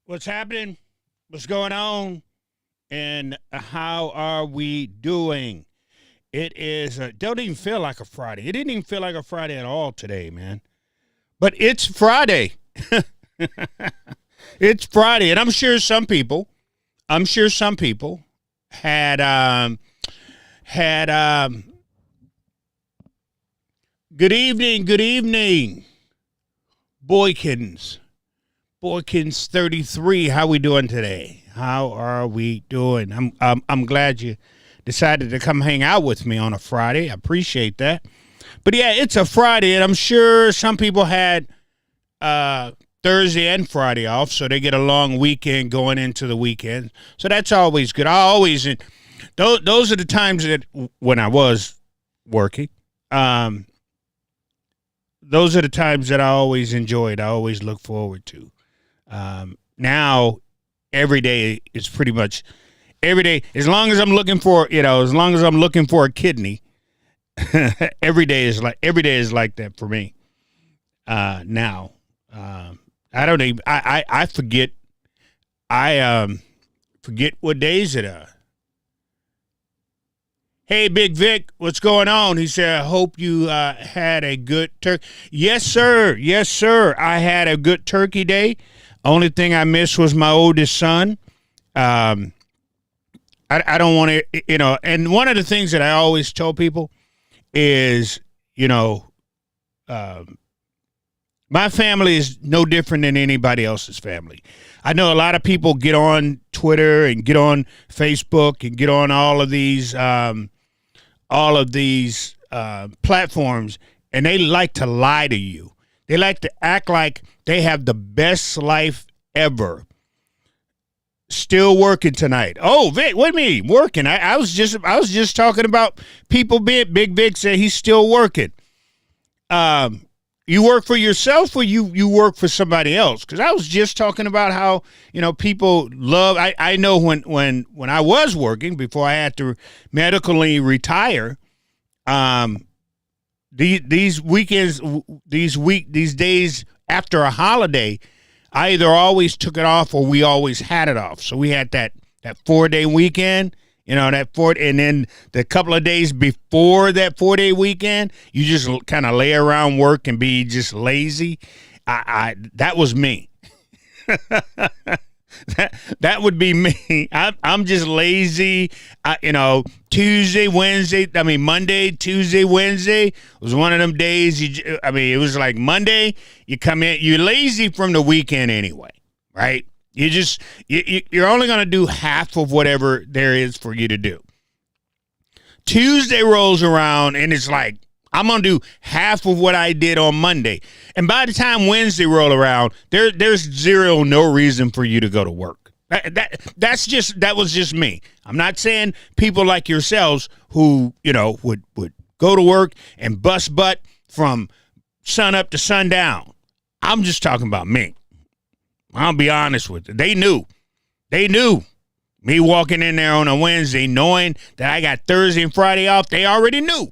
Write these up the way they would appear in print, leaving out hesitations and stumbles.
What's happening? What's going on? And how are we doing? It is, don't even feel like a Friday. It didn't even feel like a Friday at all today, man. But it's Friday. It's Friday. And I'm sure some people had, good evening, Boykins. Boykins 33. How we doing today? How are we doing? I'm glad you decided to come hang out with me on a Friday. I appreciate that. But yeah, it's a Friday, and I'm sure some people had Thursday and Friday off, so they get a long weekend going into the weekend. So that's always good. Those are the times that when I was working. Those are the times that I always enjoyed. I always look forward to. Now, every day is pretty much every day. As long as I'm looking for a kidney, every day is like that for me. Now, I don't even. I forget. Forget what days it are. Hey, Big Vic, what's going on? He said, I hope you had a good turkey. Yes, sir. Yes, sir. I had a good turkey day. Only thing I missed was my oldest son. I don't want to, and one of the things that I always tell people is, my family is no different than anybody else's family. I know a lot of people get on Twitter and get on Facebook and get on all of these platforms, and they like to lie to you. They like to act like they have the best life ever. Still working tonight. Oh, Vic, what do you mean working? I was just talking about people being. Big Vic said he's still working. You work for yourself or you work for somebody else? Because I was just talking about how, people love. I know when I was working before I had to medically retire, these weekends, these days after a holiday, I either always took it off or we always had it off. So we had that 4-day weekend. And then the couple of days before that 4-day weekend, you just kind of lay around work and be just lazy. That was me. that would be me. I'm just lazy. Monday, Tuesday, Wednesday was one of them days. It was like Monday, you come in, you're lazy from the weekend anyway, right? You're only going to do half of whatever there is for you to do. Tuesday rolls around and it's like, I'm going to do half of what I did on Monday. And by the time Wednesday roll around, there's no reason for you to go to work. That was just me. I'm not saying people like yourselves who, would go to work and bust butt from sun up to sundown. I'm just talking about me. I'll be honest with you. They knew me walking in there on a Wednesday knowing that I got Thursday and Friday off. They already knew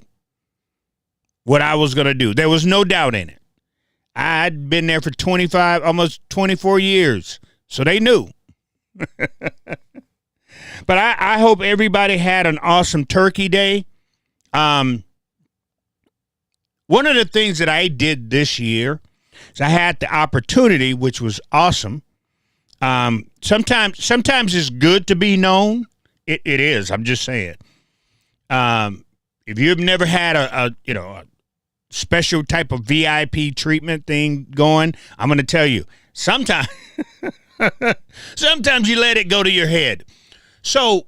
what I was going to do. There was no doubt in it. I'd been there for 25, almost 24 years. So they knew. But I hope everybody had an awesome turkey day. One of the things that I did this year is I had the opportunity, which was awesome. Sometimes it's good to be known. It is. I'm just saying. If you've never had a special type of VIP treatment thing going, I'm going to tell you, sometimes you let it go to your head. So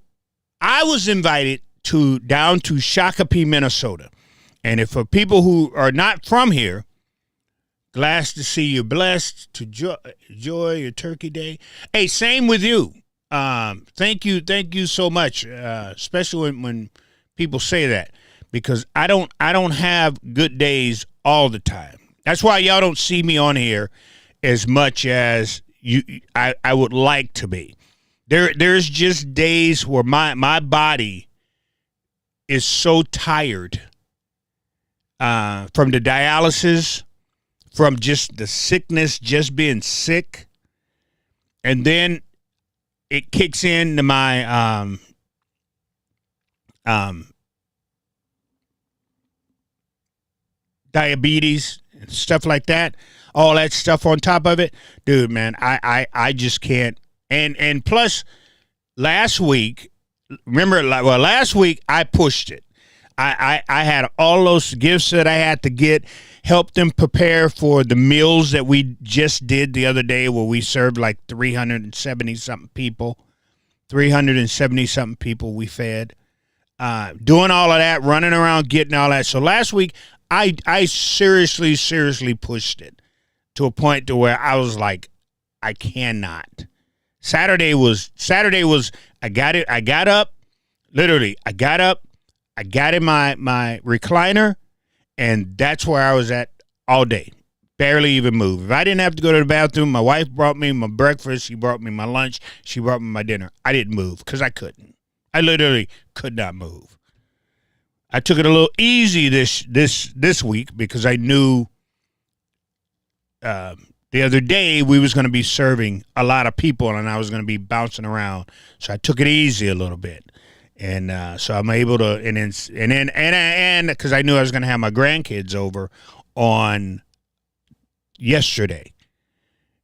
I was invited down to Shakopee, Minnesota. And if for people who are not from here, glad to see you, blessed to enjoy your turkey day. Hey, same with you. Thank you so much, especially when people say that. Because I don't have good days all the time. That's why y'all don't see me on here as much as I would like to be. There's just days where my body is so tired from the dialysis, from just the sickness, just being sick. and then it kicks into my diabetes and stuff like that. All that stuff on top of it, dude, man, I just can't. And plus, last week, last week I pushed it. I had all those gifts that I had to get, help them prepare for the meals that we just did the other day, where we served like 370 something people we fed. Doing all of that, running around, getting all that. So last week, I seriously pushed it to a point to where I was like, I cannot. Saturday was I got it. I got up, literally. I got up. I got in my recliner, and that's where I was at all day. Barely even moved. If I didn't have to go to the bathroom, my wife brought me my breakfast. She brought me my lunch. She brought me my dinner. I didn't move because I couldn't. I literally could not move. I took it a little easy this week because I knew the other day we was going to be serving a lot of people and I was going to be bouncing around. So I took it easy a little bit. And so I'm able to, and because I knew I was going to have my grandkids over on yesterday.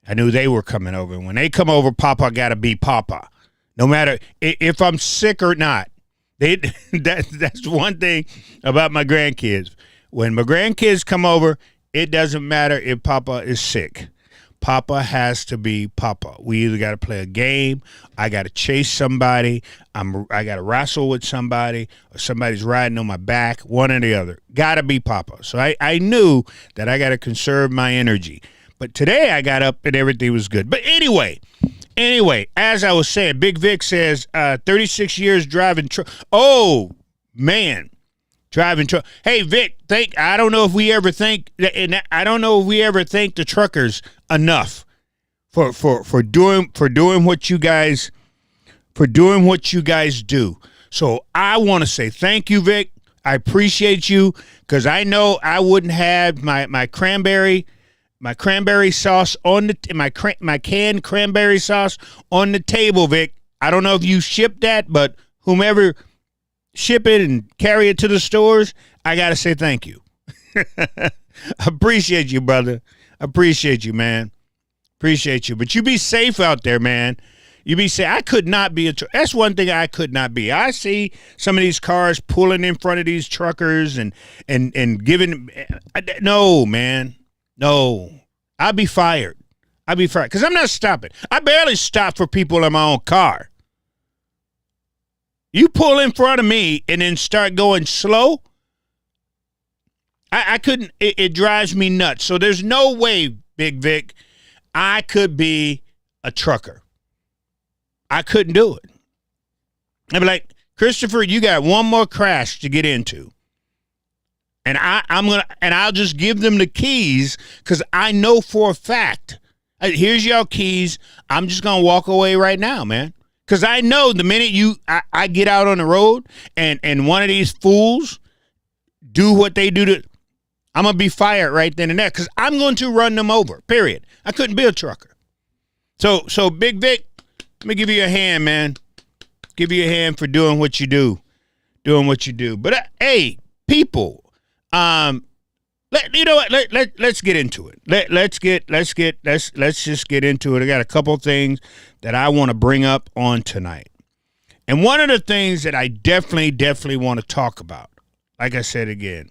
I knew they were coming over. And when they come over, Papa got to be Papa. No matter if I'm sick or not. That's one thing about my grandkids. When my grandkids come over, it doesn't matter if Papa is sick. Papa has to be Papa. We either got to play a game, I got to chase somebody, I got to wrestle with somebody, or somebody's riding on my back, one or the other. Got to be Papa. So I knew that I got to conserve my energy. But today I got up and everything was good. But anyway, as I was saying, Big Vic says 36 years driving truck. Oh, man. Driving truck. Hey, Vic, I don't know if we ever thank the truckers enough for doing what you guys do. So I want to say thank you, Vic. I appreciate you, because I know I wouldn't have my cranberry sauce on my canned cranberry sauce on the table, Vic. I don't know if you shipped that, but whomever ship it and carry it to the stores, I got to say thank you. Appreciate you, brother. Appreciate you, man. Appreciate you. But you be safe out there, man. You be safe. I could not be that's one thing I could not be. I see some of these cars pulling in front of these truckers and giving. No, man. No. I'd be fired. Because I'm not stopping. I barely stop for people in my own car. You pull in front of me and then start going slow, I couldn't. It drives me nuts. So there's no way, Big Vic, I could be a trucker. I couldn't do it. I'd be like, Christopher, you got one more crash to get into. And I'll just give them the keys, because I know for a fact, here's your keys. I'm just going to walk away right now, man. Because I know the minute I get out on the road and one of these fools do what they do I'm going to be fired right then and there, because I'm going to run them over, period. I couldn't be a trucker. So Big Vic, let me give you a hand, man. Give you a hand for doing what you do. But, hey, people, you know what? Let's get into it. Let's just get into it. I got a couple things that I want to bring up on tonight. And one of the things that I definitely want to talk about, like I said again,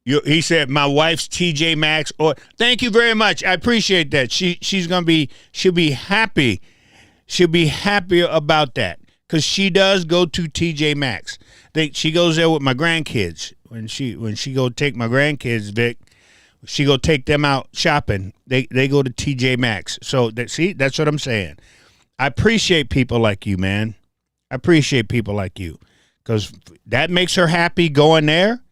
he said my wife's TJ Maxx. Or thank you very much. I appreciate that. She'll be happy. She'll be happy about that, because she does go to TJ Maxx. She goes there with my grandkids. When she go take my grandkids, Vic, she go take them out shopping. They go to TJ Maxx. So that's what I'm saying. I appreciate people like you, man. I appreciate people like you, because that makes her happy going there.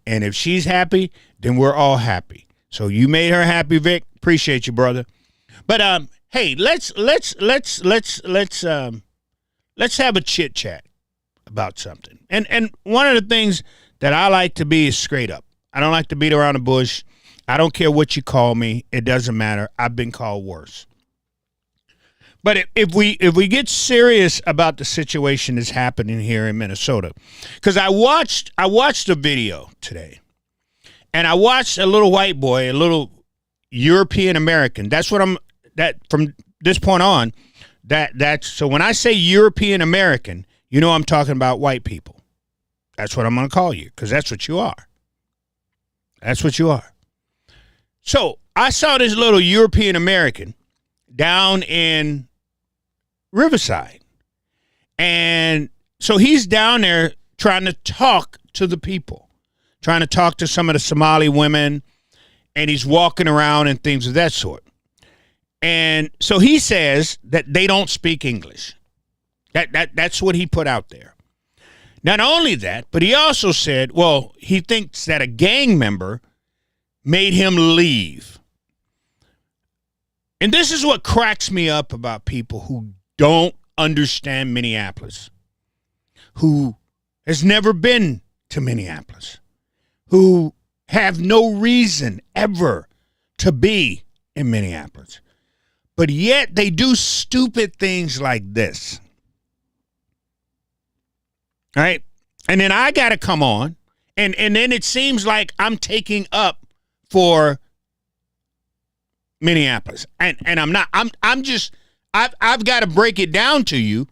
And if she's happy, then we're all happy. So you made her happy, Vic. Appreciate you, brother. But hey, let's have a chit chat about something. And one of the things that I like to be is straight up. I don't like to beat around the bush. I don't care what you call me. It doesn't matter. I've been called worse. But if we get serious about the situation that's happening here in Minnesota, because I watched a video today, and I watched a little white boy, a little European American. That's what from this point on. That's so when I say European American, you know I'm talking about white people. That's what I'm going to call you, because that's what you are. That's what you are. So I saw this little European American down in Riverside. And so he's down there trying to talk to the people, trying to talk to some of the Somali women, and he's walking around and things of that sort. And so he says that they don't speak English. That's what he put out there. Not only that, but he also said, well, he thinks that a gang member made him leave. And this is what cracks me up about people who don't understand Minneapolis, who has never been to Minneapolis, who have no reason ever to be in Minneapolis. But yet they do stupid things like this. All right? And then I got to come on, and then it seems like I'm taking up for Minneapolis. And I'm not. I'm just I've got to break it down to you,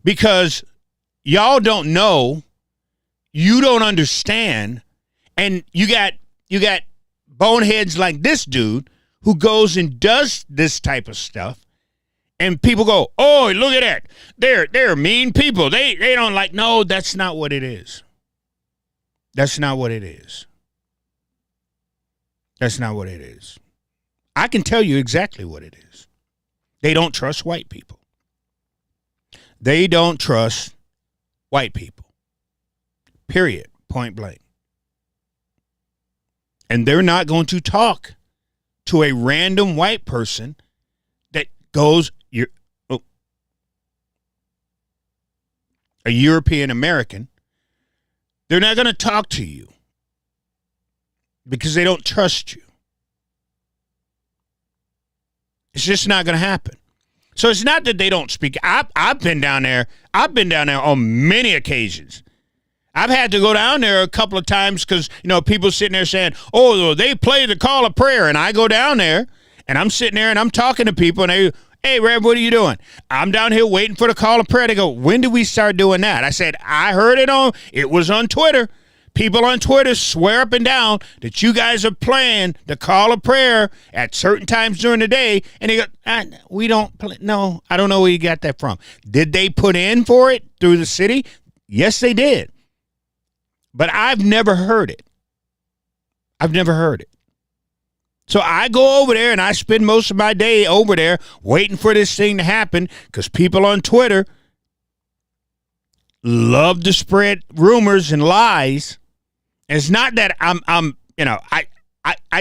because y'all don't know, you don't understand, and you got boneheads like this dude who goes and does this type of stuff, and people go, "Oh, look at that. They're mean people. They don't like." No, that's not what it is. That's not what it is. That's not what it is. I can tell you exactly what it is. They don't trust white people. They don't trust white people. Period. Point blank. And they're not going to talk to a random white person that goes, a European American. They're not going to talk to you because they don't trust you. It's just not going to happen. So it's not that they don't speak. I've been down there. I've been down there on many occasions. I've had to go down there a couple of times because, people sitting there saying, "Oh, they play the call of prayer." And I go down there and I'm sitting there and I'm talking to people and they, "Hey, Rev, what are you doing?" I'm down here waiting for the call of prayer. They go, "When did we start doing that?" I said, "I heard it was on Twitter. People on Twitter swear up and down that you guys are playing the call of prayer at certain times during the day." And they go, "We don't play." No, I don't know where you got that from. Did they put in for it through the city? Yes, they did. But I've never heard it. I've never heard it. So I go over there and I spend most of my day over there waiting for this thing to happen because people on Twitter love to spread rumors and lies. It's not that I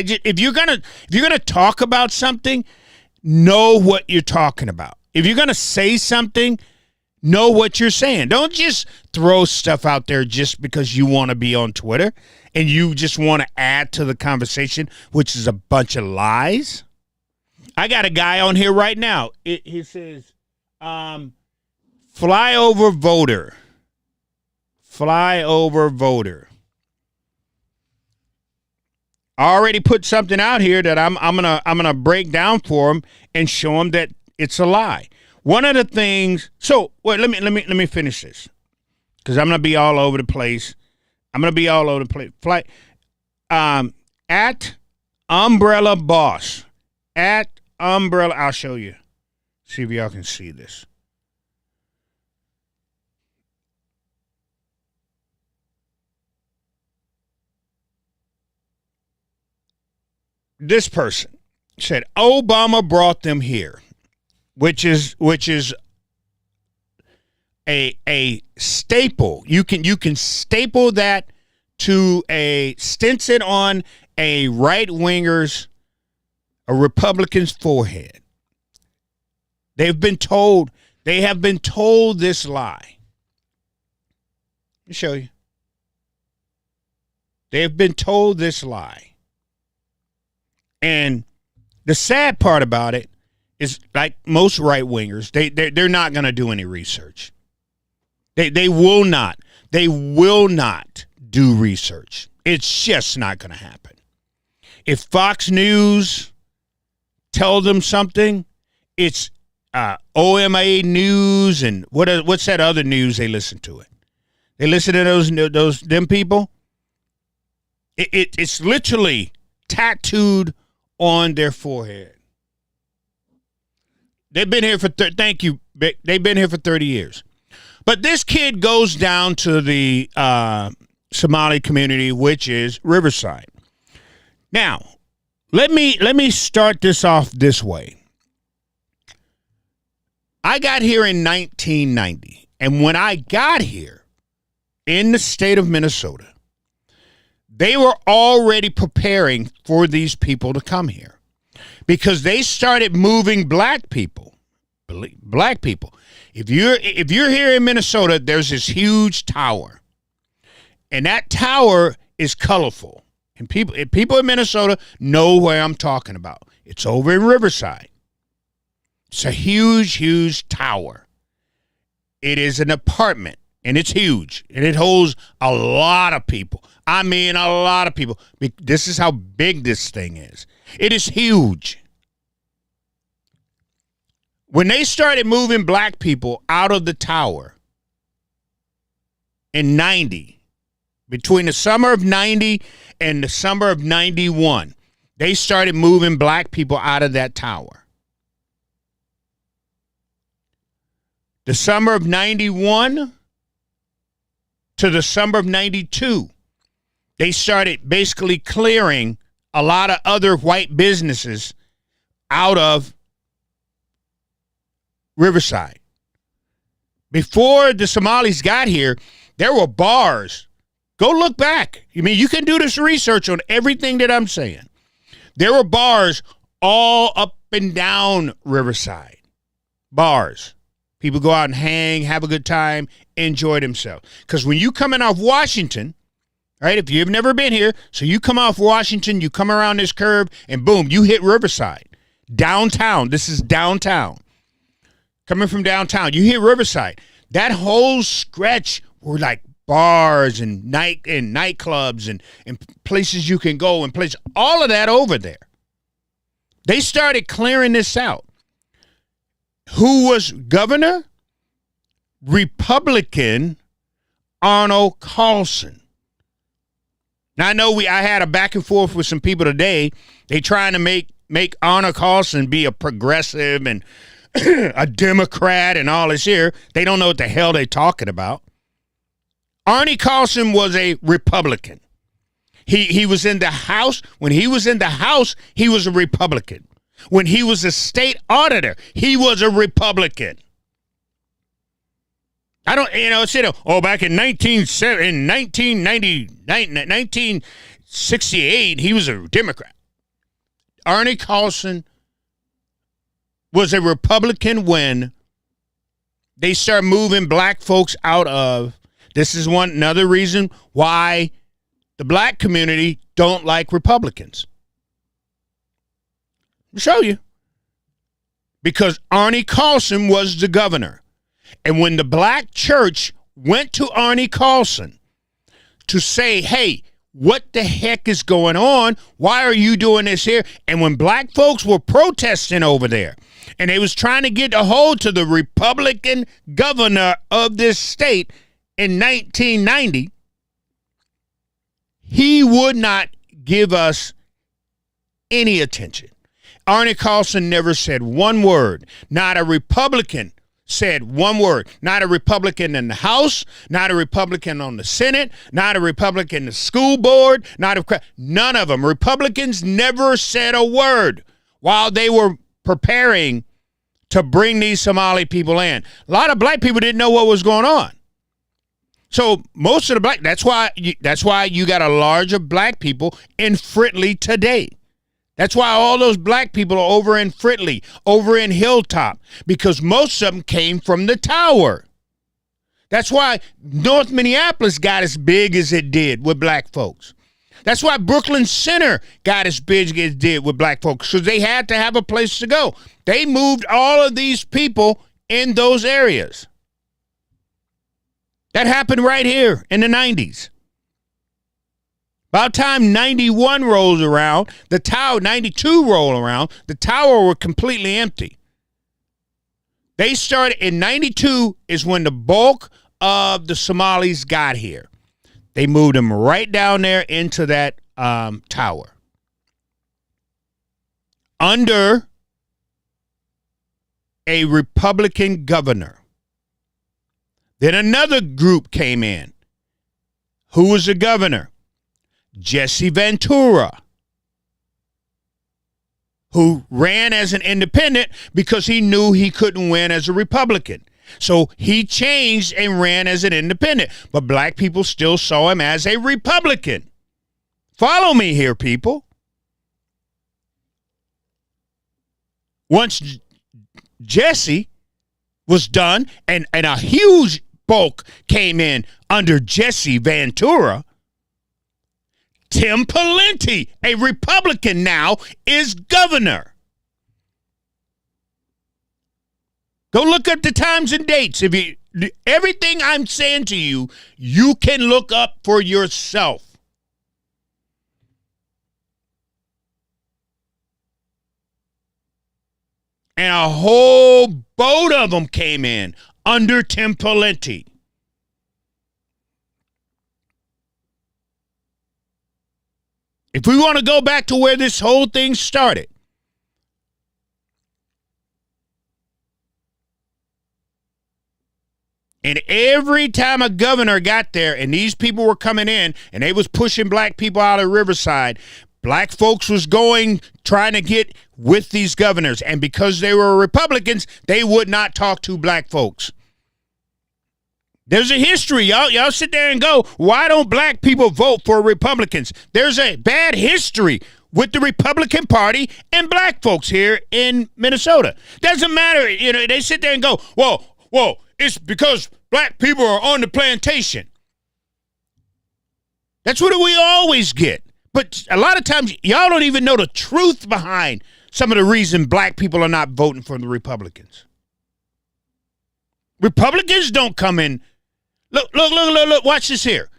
just, if you're gonna talk about something, know what you're talking about. If you're gonna say something, know what you're saying. Don't just throw stuff out there just because you want to be on Twitter and you just want to add to the conversation, which is a bunch of lies. I got a guy on here right now. He says, flyover voter. Flyover voter. I already put something out here that I'm gonna break down for him and show him that it's a lie. One of the things. So wait, let me finish this because I'm gonna be all over the place. At Umbrella Boss. At Umbrella. I'll show you. See if y'all can see this. This person said Obama brought them here, which is a staple. You can staple that to stints it on a right winger's, a Republican's forehead. They have been told this lie. Let me show you. They have been told this lie. And the sad part about it is, like most right-wingers, they're not going to do any research. They will not. They will not do research. It's just not going to happen. If Fox News tell them something, it's OMA News and what's that other news they listen to it? They listen to them people. It's literally tattooed on their forehead. They've been here for thank you, Vic. They've been here for 30 years. But this kid goes down to the Somali community, which is Riverside. Now, let me start this off this way. I got here in 1990, and when I got here in the state of Minnesota, they were already preparing for these people to come here because they started moving black people. Black people. If you're here in Minnesota, there's this huge tower, and that tower is colorful. And people in Minnesota know where I'm talking about. It's over in Riverside. It's a huge, huge tower. It is an apartment, and it's huge, and it holds a lot of people. I mean, a lot of people. This is how big this thing is. It is huge. When they started moving black people out of the tower in 90, between the summer of 90 and the summer of 91, they started moving black people out of that tower. The summer of 91 to the summer of 92, they started basically clearing a lot of other white businesses out of Riverside. Before the Somalis got here, there were bars. Go look back. I mean, you can do this research on everything that I'm saying. There were bars all up and down Riverside. Bars. People go out and hang, have a good time, enjoy themselves. Because when you coming off Washington, right, if you've never been here, so you come off Washington, you come around this curve, and boom, you hit Riverside. Downtown. This is downtown. Coming from downtown, you hit Riverside. That whole stretch were like bars and nightclubs and places you can go and places, all of that over there. They started clearing this out. Who was governor? Republican Arnold Carlson. Now I know I had a back and forth with some people today. They trying to make Arnold Carlson be a progressive and a Democrat and all this here. They don't know what the hell they're talking about. Arnie Carlson was a Republican. He was in the House. When he was in the House, he was a Republican. When he was a state auditor, he was a Republican. I don't, back in 1968, he was a Democrat. Arnie Carlson was a Republican when they started moving black folks out of. This is another reason why the black community don't like Republicans. I'll show you. Because Arnie Carlson was the governor. And when the black church went to Arnie Carlson to say, hey, what the heck is going on? Why are you doing this here? And when black folks were protesting over there, and they was trying to get a hold to the Republican governor of this state in 1990, he would not give us any attention. Arnie Carlson never said one word. Not a Republican said one word. Not a Republican in the House, not a Republican on the Senate, not a Republican in the school board, none of them. Republicans never said a word while they were preparing to bring these Somali people in. A lot of black people didn't know what was going on. So most of the that's why you got a larger black people in Fritley today. That's why all those black people are over in Fritley, over in Hilltop, because most of them came from the tower. That's why North Minneapolis got as big as it did with black folks. That's why Brooklyn Center got as big as it did with black folks, because they had to have a place to go. They moved all of these people in those areas. That happened right here in the 90s. By the time 91 rolls around, the tower, 92 roll around, the tower were completely empty. They started in 92 is when the bulk of the Somalis got here. They moved them right down there into that tower. Under a Republican governor. Then another group came in. Who was the governor? Jesse Ventura, who ran as an independent because he knew he couldn't win as a Republican. So he changed and ran as an independent. But black people still saw him as a Republican. Follow me here, people. Once Jesse was done and a huge bulk came in under Jesse Ventura, Tim Pawlenty, a Republican now, is governor. Go look up the times and dates. Everything I'm saying to you, you can look up for yourself. And a whole boat of them came in under Tim Pawlenty. If we want to go back to where this whole thing started, and every time a governor got there and these people were coming in and they was pushing black people out of Riverside, black folks was trying to get with these governors. And because they were Republicans, they would not talk to black folks. There's a history. Y'all sit there and go, why don't black people vote for Republicans? There's a bad history with the Republican Party and black folks here in Minnesota. Doesn't matter. You know, they sit there and go, whoa, it's because black people are on the plantation. That's what we always get. But a lot of times, y'all don't even know the truth behind some of the reason black people are not voting for the Republicans. Republicans don't come in. Look, watch this here.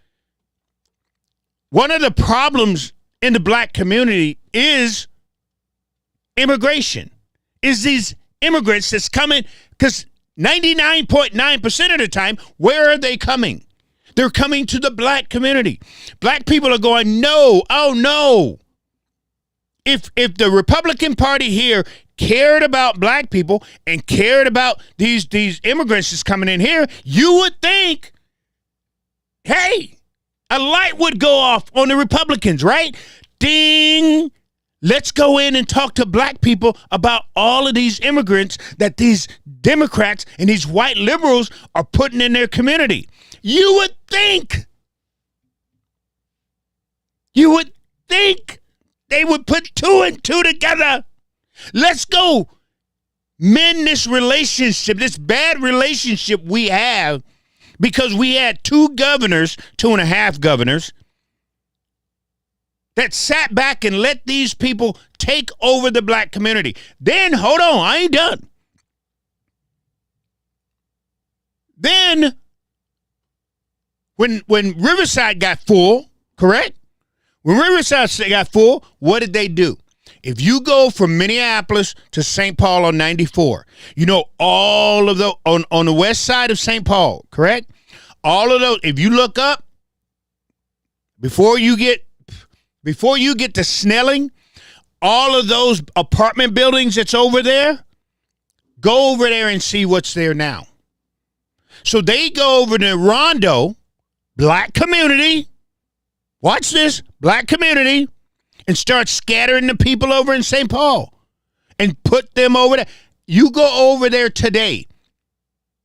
One of the problems in the black community is immigration, is these immigrants that's coming, because 99.9% of the time, where are they coming? They're coming to the black community. Black people are going, no, oh no. If the Republican Party here cared about black people and cared about these immigrants that's coming in here, you would think, hey, a light would go off on the Republicans, right? Ding. Let's go in and talk to black people about all of these immigrants that these Democrats and these white liberals are putting in their community. You would think they would put two and two together. Let's go mend this relationship, this bad relationship we have, because we had 2.5 governors, that sat back and let these people take over the black community. Then, hold on, I ain't done. Then, when Riverside got full, correct? When Riverside got full, what did they do? If you go from Minneapolis to St. Paul on 94, you know all of the, on the west side of St. Paul, correct? All of those, if you look up, before you get to Snelling, all of those apartment buildings that's over there, go over there and see what's there now. So they go over to Rondo, black community, watch this, black community, and start scattering the people over in St. Paul and put them over there. You go over there today.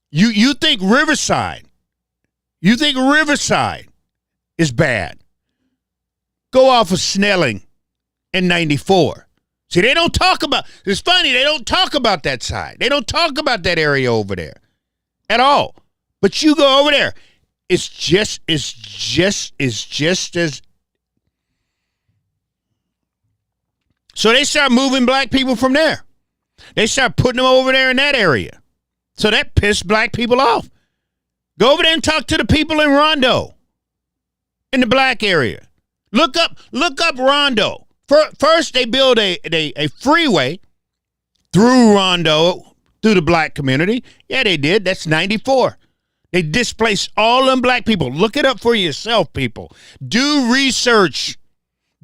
You think Riverside is bad. Go off of Snelling in 94. See, they don't talk about, it's funny, they don't talk about that side. They don't talk about that area over there at all. But you go over there, it's just as So they start moving black people from there. They start putting them over there in that area. So that pissed black people off. Go over there and talk to the people in Rondo, in the black area. Look up Rondo. First, they build a freeway through Rondo, through the black community. Yeah, they did. That's 94. They displaced all them black people. Look it up for yourself, people. Do research.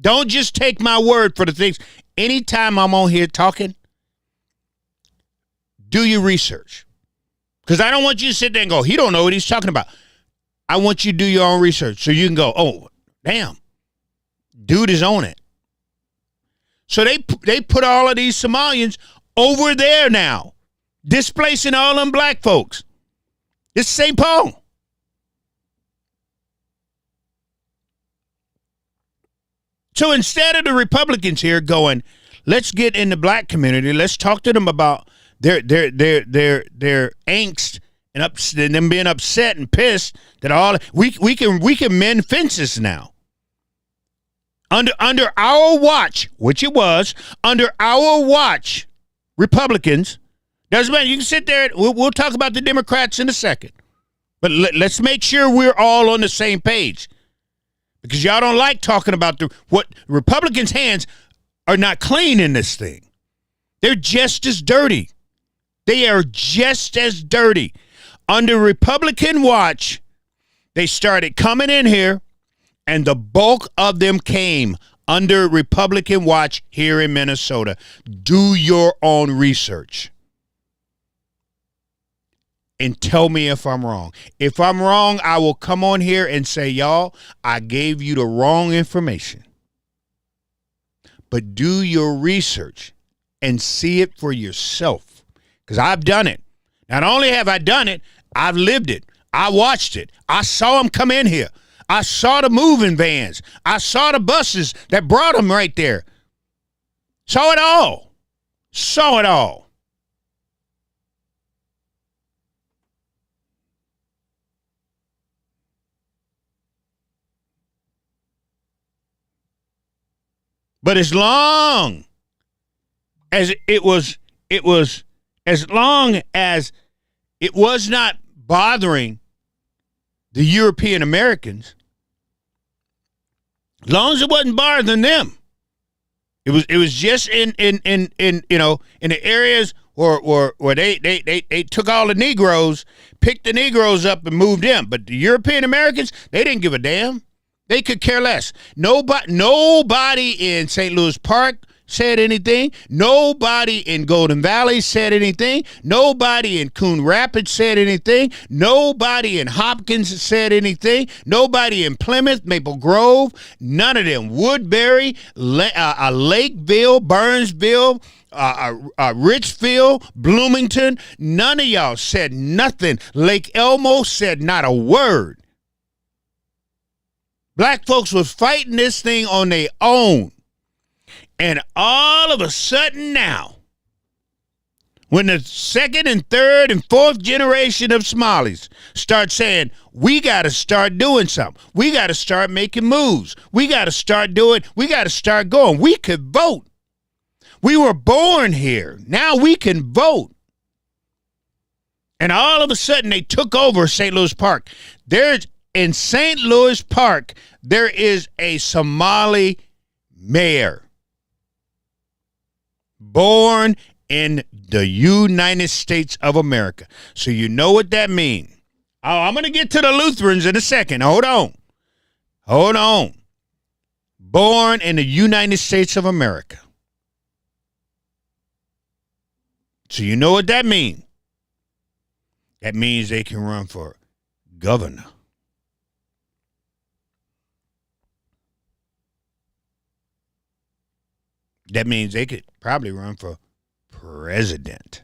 Don't just take my word for the things. Anytime I'm on here talking, do your research. Because I don't want you to sit there and go, he don't know what he's talking about. I want you to do your own research so you can go, oh, damn, dude is on it. So they put all of these Somalians over there now, displacing all them black folks. It's St. Paul. So instead of the Republicans here going, let's get in the black community, let's talk to them about their angst and them being upset and pissed that all we can mend fences now. Under our watch, which it was, under our watch, Republicans, doesn't matter. You can sit there. We'll talk about the Democrats in a second. But let's make sure we're all on the same page. Because y'all don't like talking about what Republicans' hands are not clean in this thing. They're just as dirty. They are just as dirty. Under Republican watch, they started coming in here, and the bulk of them came under Republican watch here in Minnesota. Do your own research. And tell me if I'm wrong. If I'm wrong, I will come on here and say, y'all, I gave you the wrong information. But do your research and see it for yourself. Because I've done it. Not only have I done it, I've lived it. I watched it. I saw them come in here. I saw the moving vans. I saw the buses that brought them right there. Saw it all. Saw it all. But as long as it was as long as it was not bothering the European Americans, as long as it wasn't bothering them, it was just in the areas where they took all the Negroes, picked the Negroes up and moved them. But the European Americans, they didn't give a damn. They could care less. Nobody in St. Louis Park said anything. Nobody in Golden Valley said anything. Nobody in Coon Rapids said anything. Nobody in Hopkins said anything. Nobody in Plymouth, Maple Grove, none of them. Woodbury, Lakeville, Burnsville, Richfield, Bloomington, none of y'all said nothing. Lake Elmo said not a word. Black folks was fighting this thing on their own. And all of a sudden now, when the second and third and fourth generation of Somalis start saying, we got to start doing something. We got to start making moves. We got to start doing, we got to start going. We could vote. We were born here. Now we can vote. And all of a sudden they took over St. Louis Park. In St. Louis Park, there is a Somali mayor born in the United States of America. So you know what that means. Oh, I'm going to get to the Lutherans in a second. Hold on. Born in the United States of America. So you know what that means. That means they can run for governor. That means they could probably run for president.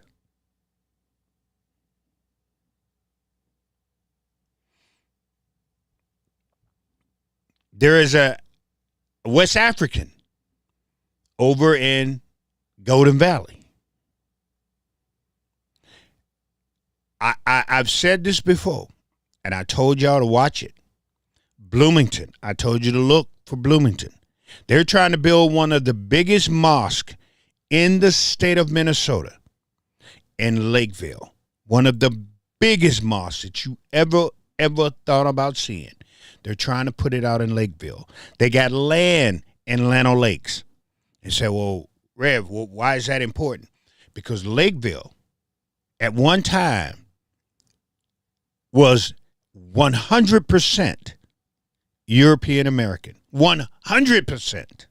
There is a West African over in Golden Valley. I've said this before, and I told y'all to watch it. Bloomington. I told you to look for Bloomington. They're trying to build one of the biggest mosques in the state of Minnesota, in Lakeville. One of the biggest mosques that you ever thought about seeing. They're trying to put it out in Lakeville. They got land in Llano Lakes. And say, well, Rev, why is that important? Because Lakeville, at one time, was 100% European American. 100%.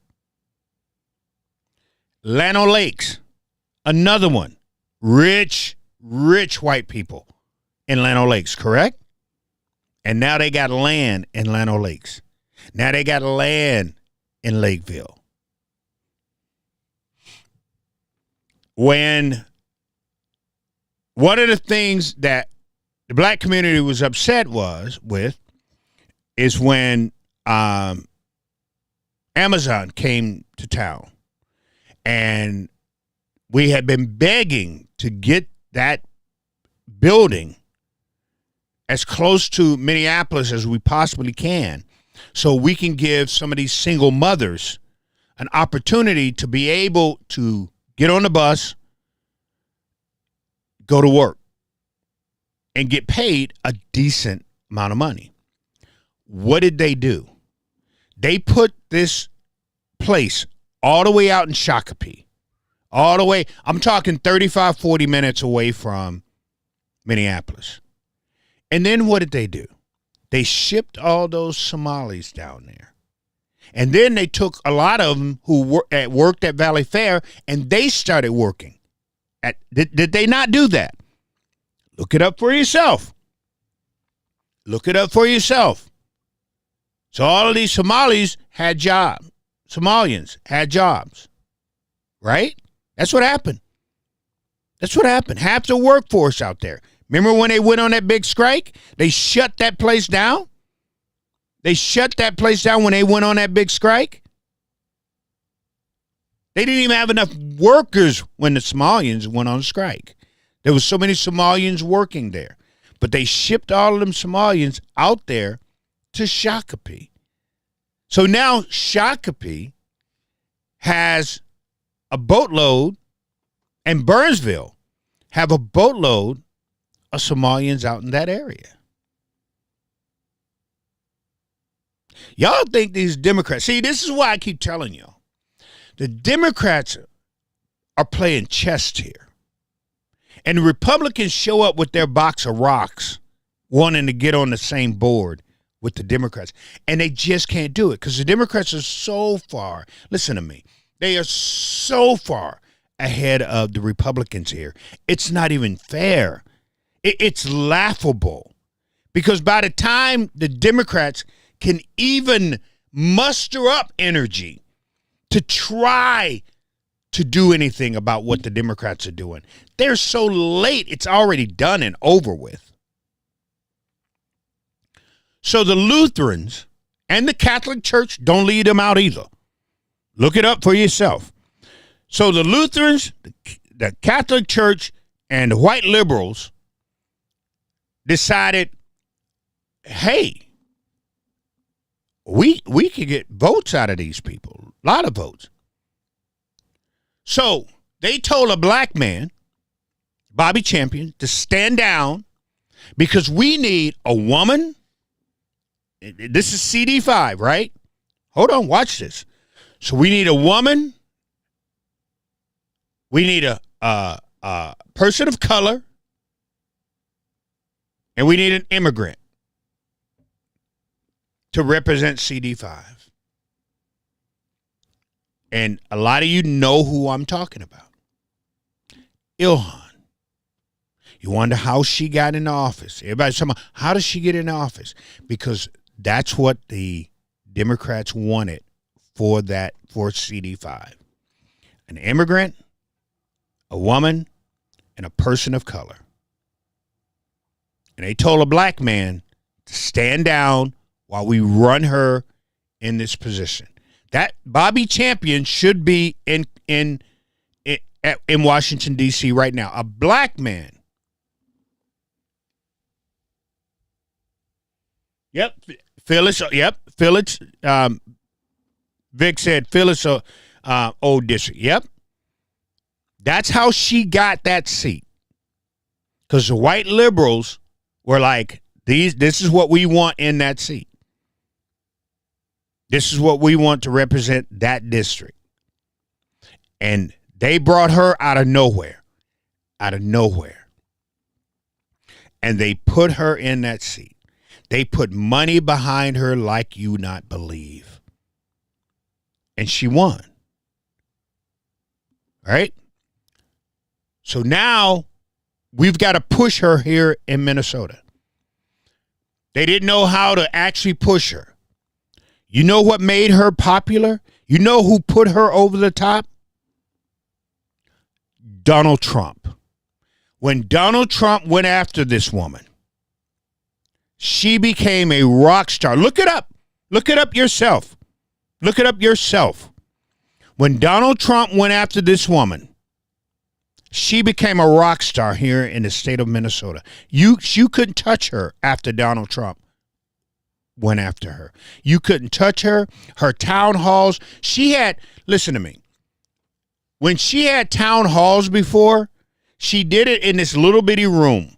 Llano Lakes, another one. Rich white people in Llano Lakes, correct? And now they got land in Llano Lakes. Now they got land in Lakeville. When one of the things that the black community was upset with is when Amazon came to town, and we had been begging to get that building as close to Minneapolis as we possibly can, so we can give some of these single mothers an opportunity to be able to get on the bus, go to work, and get paid a decent amount of money. What did they do? They put this place all the way out in Shakopee, all the way, I'm talking 35, 40 minutes away from Minneapolis. And then what did they do? They shipped all those Somalis down there. And then they took a lot of them who worked at Valley Fair, and they started working. Did they not do that? Look it up for yourself. Look it up for yourself. So all of these Somalians had jobs. Somalians had jobs. Right? That's what happened. That's what happened. Half the workforce out there. Remember when they went on that big strike? They shut that place down? They shut that place down when they went on that big strike? They didn't even have enough workers when the Somalians went on strike. There was so many Somalians working there. But they shipped all of them Somalians out there to Shakopee. So now Shakopee has a boatload, and Burnsville have a boatload of Somalians out in that area. Y'all think these Democrats, see, this is why I keep telling y'all. The Democrats are playing chess here. And the Republicans show up with their box of rocks wanting to get on the same board with the Democrats. And they just can't do it because the Democrats are so far, listen to me, they are so far ahead of the Republicans here. It's not even fair. It's laughable. Because by the time the Democrats can even muster up energy to try to do anything about what the Democrats are doing, they're so late, it's already done and over with. So the Lutherans and the Catholic Church, don't leave them out either. Look it up for yourself. So the Lutherans, the Catholic Church, and the white liberals decided, hey, we could get votes out of these people, a lot of votes. So they told a black man, Bobby Champion, to stand down because we need a woman. This is CD5, right? Hold on, watch this. So we need a woman. We need a person of color. And we need an immigrant to represent CD5. And a lot of you know who I'm talking about. Ilhan. You wonder how she got in the office. Everybody's talking about, how does she get in the office? Because that's what the Democrats wanted for CD5. An immigrant, a woman, and a person of color. And they told a black man to stand down while we run her in this position. That Bobby Champion should be in Washington, D.C. right now. A black man. Yep, Phyllis. Vic said Phyllis old district. Yep. That's how she got that seat. Because the white liberals were like, this is what we want in that seat. This is what we want to represent that district. And they brought her out of nowhere. Out of nowhere. And they put her in that seat. They put money behind her like you not believe. And she won. Right? So now we've got to push her here in Minnesota. They didn't know how to actually push her. You know what made her popular? You know who put her over the top? Donald Trump. When Donald Trump went after this woman, she became a rock star. Look it up. Look it up yourself. Look it up yourself. When Donald Trump went after this woman, she became a rock star here in the state of Minnesota. You couldn't touch her after Donald Trump went after her. You couldn't touch her. Her town halls. She had, listen to me. When she had town halls before, she did it in this little bitty room.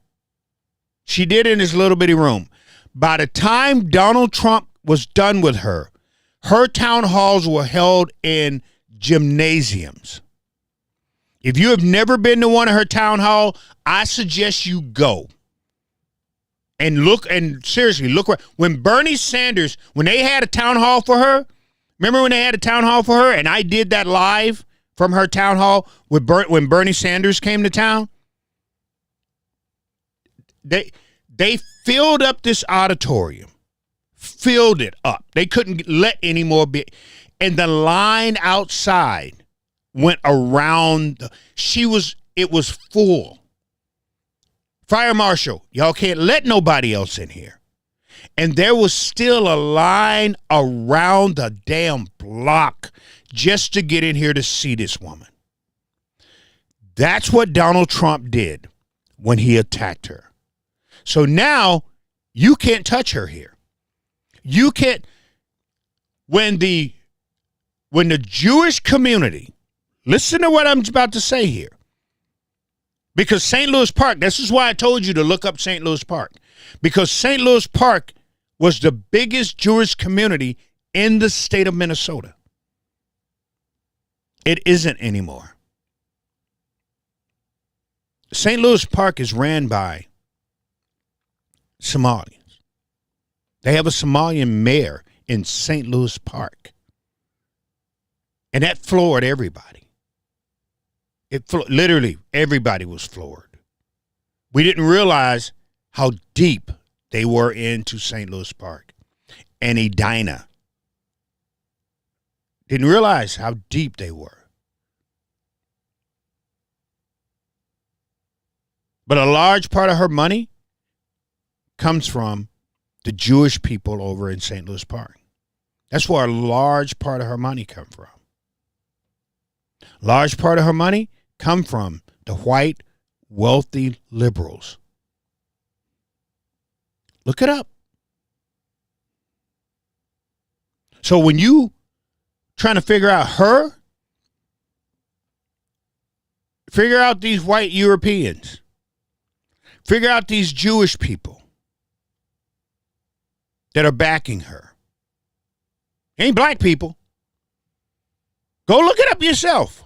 She did it in this little bitty room. By the time Donald Trump was done with her, her town halls were held in gymnasiums. If you have never been to one of her town hall, I suggest you go. And look, and seriously, look where, when Bernie Sanders, when they had a town hall for her, remember when they had a town hall for her and I did that live from her town hall with when Bernie Sanders came to town? They filled up this auditorium, filled it up. They couldn't let any more be. And the line outside went around. It was full. Fire marshal, y'all can't let nobody else in here. And there was still a line around the damn block just to get in here to see this woman. That's what Donald Trump did when he attacked her. So now you can't touch her here. You can't. When the Jewish community, listen to what I'm about to say here. Because St. Louis Park, this is why I told you to look up St. Louis Park. Because St. Louis Park was the biggest Jewish community in the state of Minnesota. It isn't anymore. St. Louis Park is ran by Somalians. They have a Somalian mayor in St. Louis Park. And that floored everybody. Literally, everybody was floored. We didn't realize how deep they were into St. Louis Park and Edina. Didn't realize how deep they were. But a large part of her money comes from the Jewish people over in St. Louis Park. That's where a large part of her money comes from. Large part of her money come from the white, wealthy liberals. Look it up. So when you trying to figure out her, figure out these white Europeans, figure out these Jewish people that are backing her. Ain't black people. Go look it up yourself.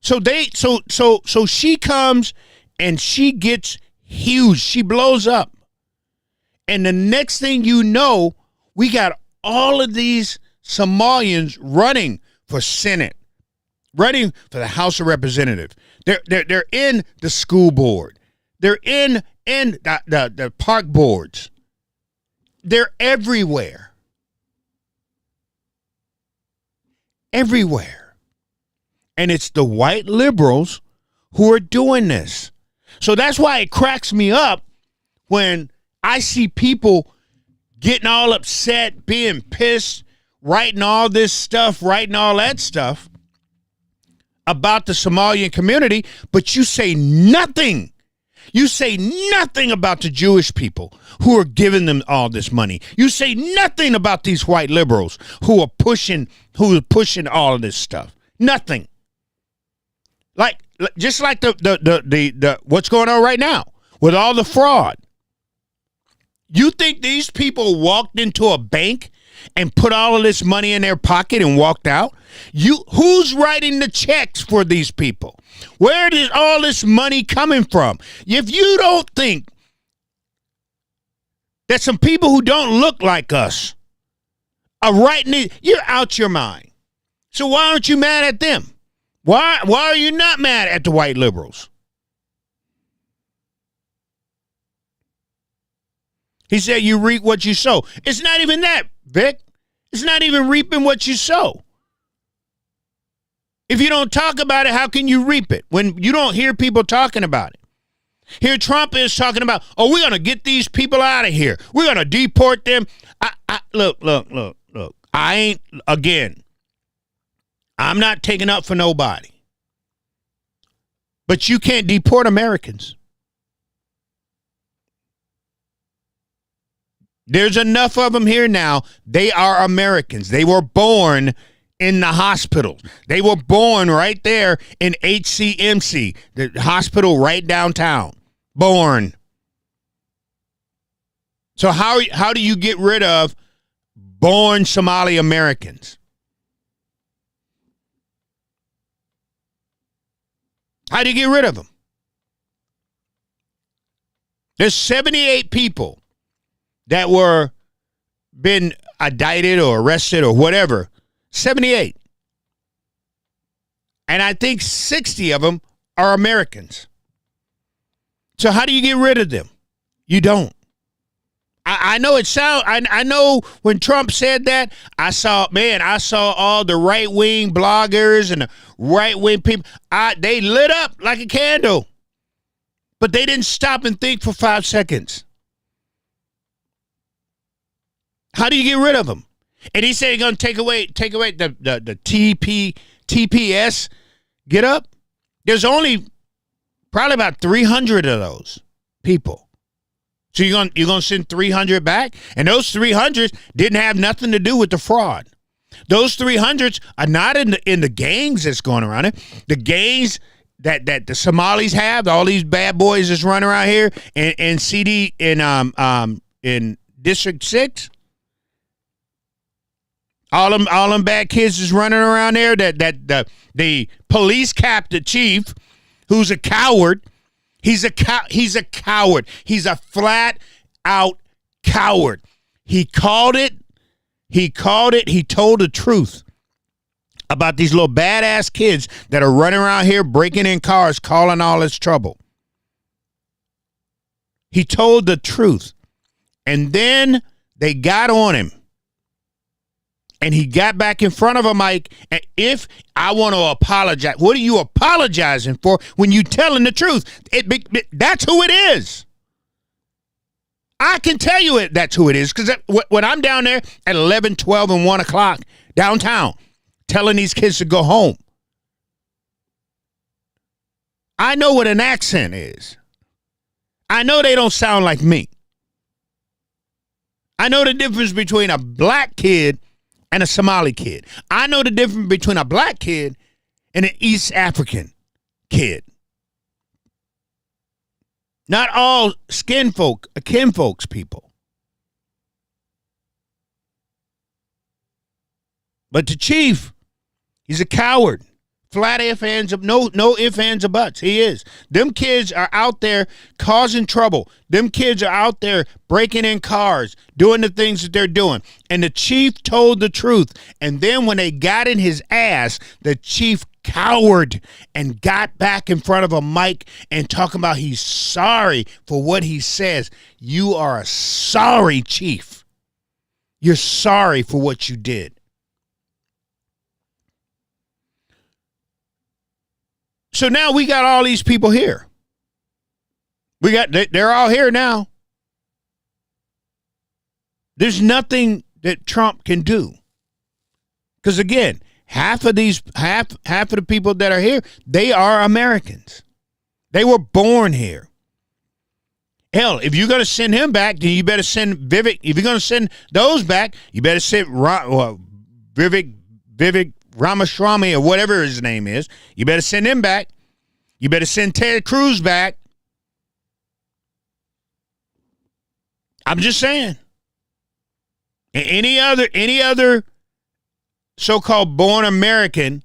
So she comes and she gets huge. She blows up. And the next thing you know, we got all of these Somalians running for Senate, running for the House of Representatives. They're in the school board. They're in the park boards. They're everywhere. Everywhere. And it's the white liberals who are doing this. So that's why it cracks me up when I see people getting all upset, being pissed, writing all this stuff, writing all that stuff about the Somalian community, but you say nothing. You say nothing about the Jewish people who are giving them all this money. You say nothing about these white liberals who are pushing all of this stuff. Nothing. Just like the what's going on right now with all the fraud. You think these people walked into a bank and put all of this money in their pocket and walked out? Who's writing the checks for these people? Where is all this money coming from? If you don't think that some people who don't look like us are writing it, you're out your mind. So why aren't you mad at them? Why are you not mad at the white liberals? He said you reap what you sow. It's not even that, Vic. It's not even reaping what you sow. If you don't talk about it, how can you reap it when you don't hear people talking about it? Here Trump is talking about, oh, we're going to get these people out of here. We're going to deport them. Look. I'm not taking up for nobody. But you can't deport Americans. There's enough of them here now. They are Americans. They were born in the hospitals. They were born right there in HCMC, the hospital right downtown. Born. So how do you get rid of born Somali Americans? How do you get rid of them? There's 78 people that were been indicted or arrested or whatever. 78. And I think 60 of them are Americans. So how do you get rid of them? You don't. I know I know when Trump said that, I saw all the right-wing bloggers and the right-wing people. They lit up like a candle. But they didn't stop and think for 5 seconds. How do you get rid of them? And he said he's going to take away the TPS get up. There's only probably about 300 of those people. So you're going to send 300 back? And those 300 didn't have nothing to do with the fraud. Those 300s are not in the gangs that's going around it. The gangs that the Somalis have, all these bad boys that's running around here in CD in District 6. All them bad kids is running around there. That the police captain chief, who's a coward. He's a coward. He's a flat out coward. He called it. He told the truth about these little badass kids that are running around here breaking in cars, causing all this trouble. He told the truth, and then they got on him. And he got back in front of a mic. And if I want to apologize, what are you apologizing for when you telling the truth? That's who it is. I can tell you that's who it is. Because when I'm down there at 11, 12, and 1 o'clock downtown telling these kids to go home, I know what an accent is. I know they don't sound like me. I know the difference between a black kid and a Somali kid. I know the difference between a black kid and an East African kid. Not all kinfolks people. But the chief, he's a coward. Flat ifs, ands, no ifs, ands, or buts. He is. Them kids are out there causing trouble. Them kids are out there breaking in cars, doing the things that they're doing. And the chief told the truth. And then when they got in his ass, the chief cowered and got back in front of a mic and talking about he's sorry for what he says. You are a sorry chief. You're sorry for what you did. So now we got all these people here. They're all here now. There's nothing that Trump can do. Because again, half of the people that are here, they are Americans. They were born here. Hell, if you're going to send him back, then you better send Vivek. If you're going to send those back, you better send Vivek Ramaswamy or whatever his name is. You better send him back. You better send Ted Cruz back. I'm just saying. Any other so-called born American,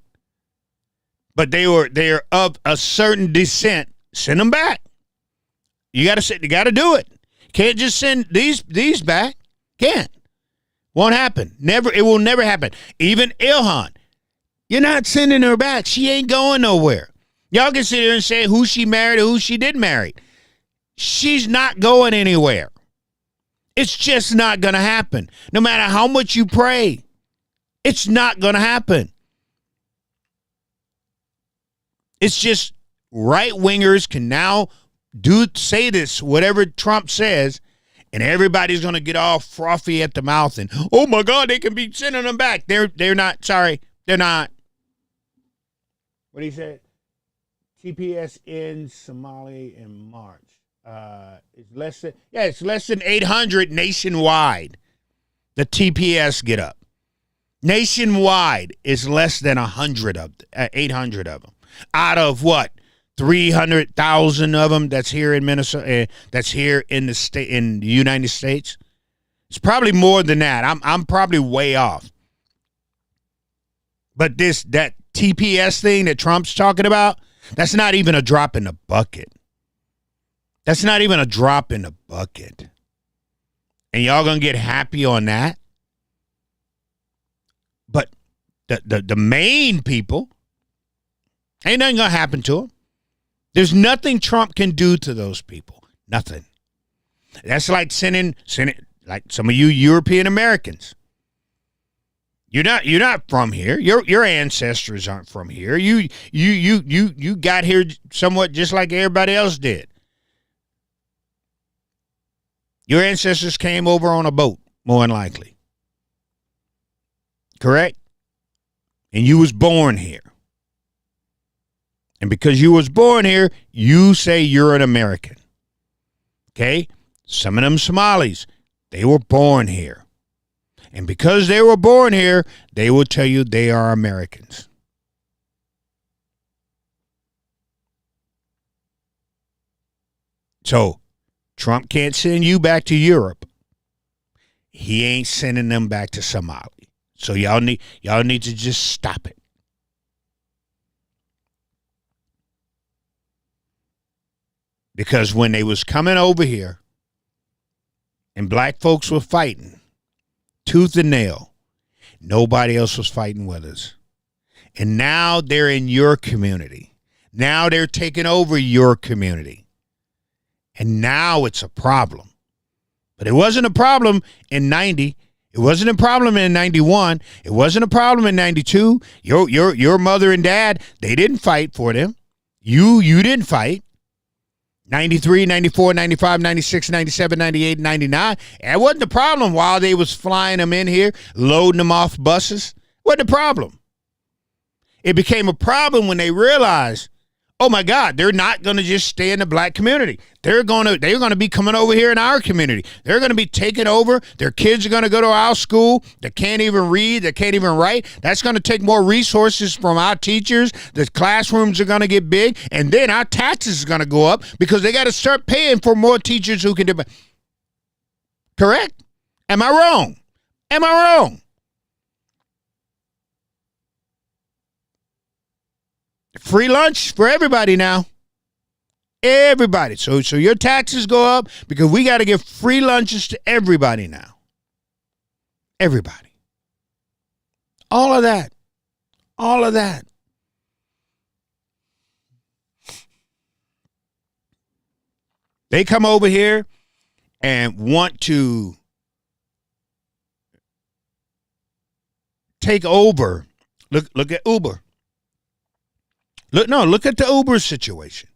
but they're of a certain descent, send them back. You got to do it. Can't just send these back. Can't. Won't happen. Never. It will never happen. Even Ilhan, you're not sending her back. She ain't going nowhere. Y'all can sit here and say who she married or who she did marry. She's not going anywhere. It's just not going to happen. No matter how much you pray, it's not going to happen. It's just right-wingers can now say this, whatever Trump says, and everybody's going to get all frothy at the mouth and, oh, my God, they can be sending them back. They're not. Sorry, they're not. What he said? TPS in Somalia in March. It's less than 800 nationwide. The TPS get up. Nationwide is less than 800 of them. Out of what? 300,000 of them that's here in Minnesota, that's here in the United States. It's probably more than that. I'm probably way off. But that TPS thing that Trump's talking about, that's not even a drop in the bucket. That's not even a drop in the bucket. And y'all gonna get happy on that? But the main people, ain't nothing gonna happen to them. There's nothing Trump can do to those people. Nothing. That's like sending like some of you European Americans. You're not from here. Your ancestors aren't from here. You got here somewhat just like everybody else did. Your ancestors came over on a boat, more than likely. Correct? And you was born here. And because you was born here, you say you're an American. Okay? Some of them Somalis, they were born here. And because they were born here, they will tell you they are Americans. So, Trump can't send you back to Europe. He ain't sending them back to Somalia. So y'all need to just stop it. Because when they was coming over here and black folks were fighting tooth and nail, nobody else was fighting with us. And now they're in your community. Now they're taking over your community. And now it's a problem. But it wasn't a problem in 90. It wasn't a problem in 91. It wasn't a problem in 92. Your mother and dad, they didn't fight for them. You didn't fight. 93, 94, 95, 96, 97, 98, 99. That wasn't the problem while they was flying them in here, loading them off buses. Wasn't the problem. It became a problem when they realized, oh my God, they're not going to just stay in the black community. They're going to be coming over here in our community. They're going to be taking over. Their kids are going to go to our school. They can't even read. They can't even write. That's going to take more resources from our teachers. The classrooms are going to get big. And then our taxes are going to go up because they got to start paying for more teachers who can do it. Correct? Am I wrong? Am I wrong? Free lunch for everybody now. Everybody. So your taxes go up because we got to give free lunches to everybody now. Everybody. All of that. All of that. They come over here and want to take over. Look at Uber. Look at the Uber situation.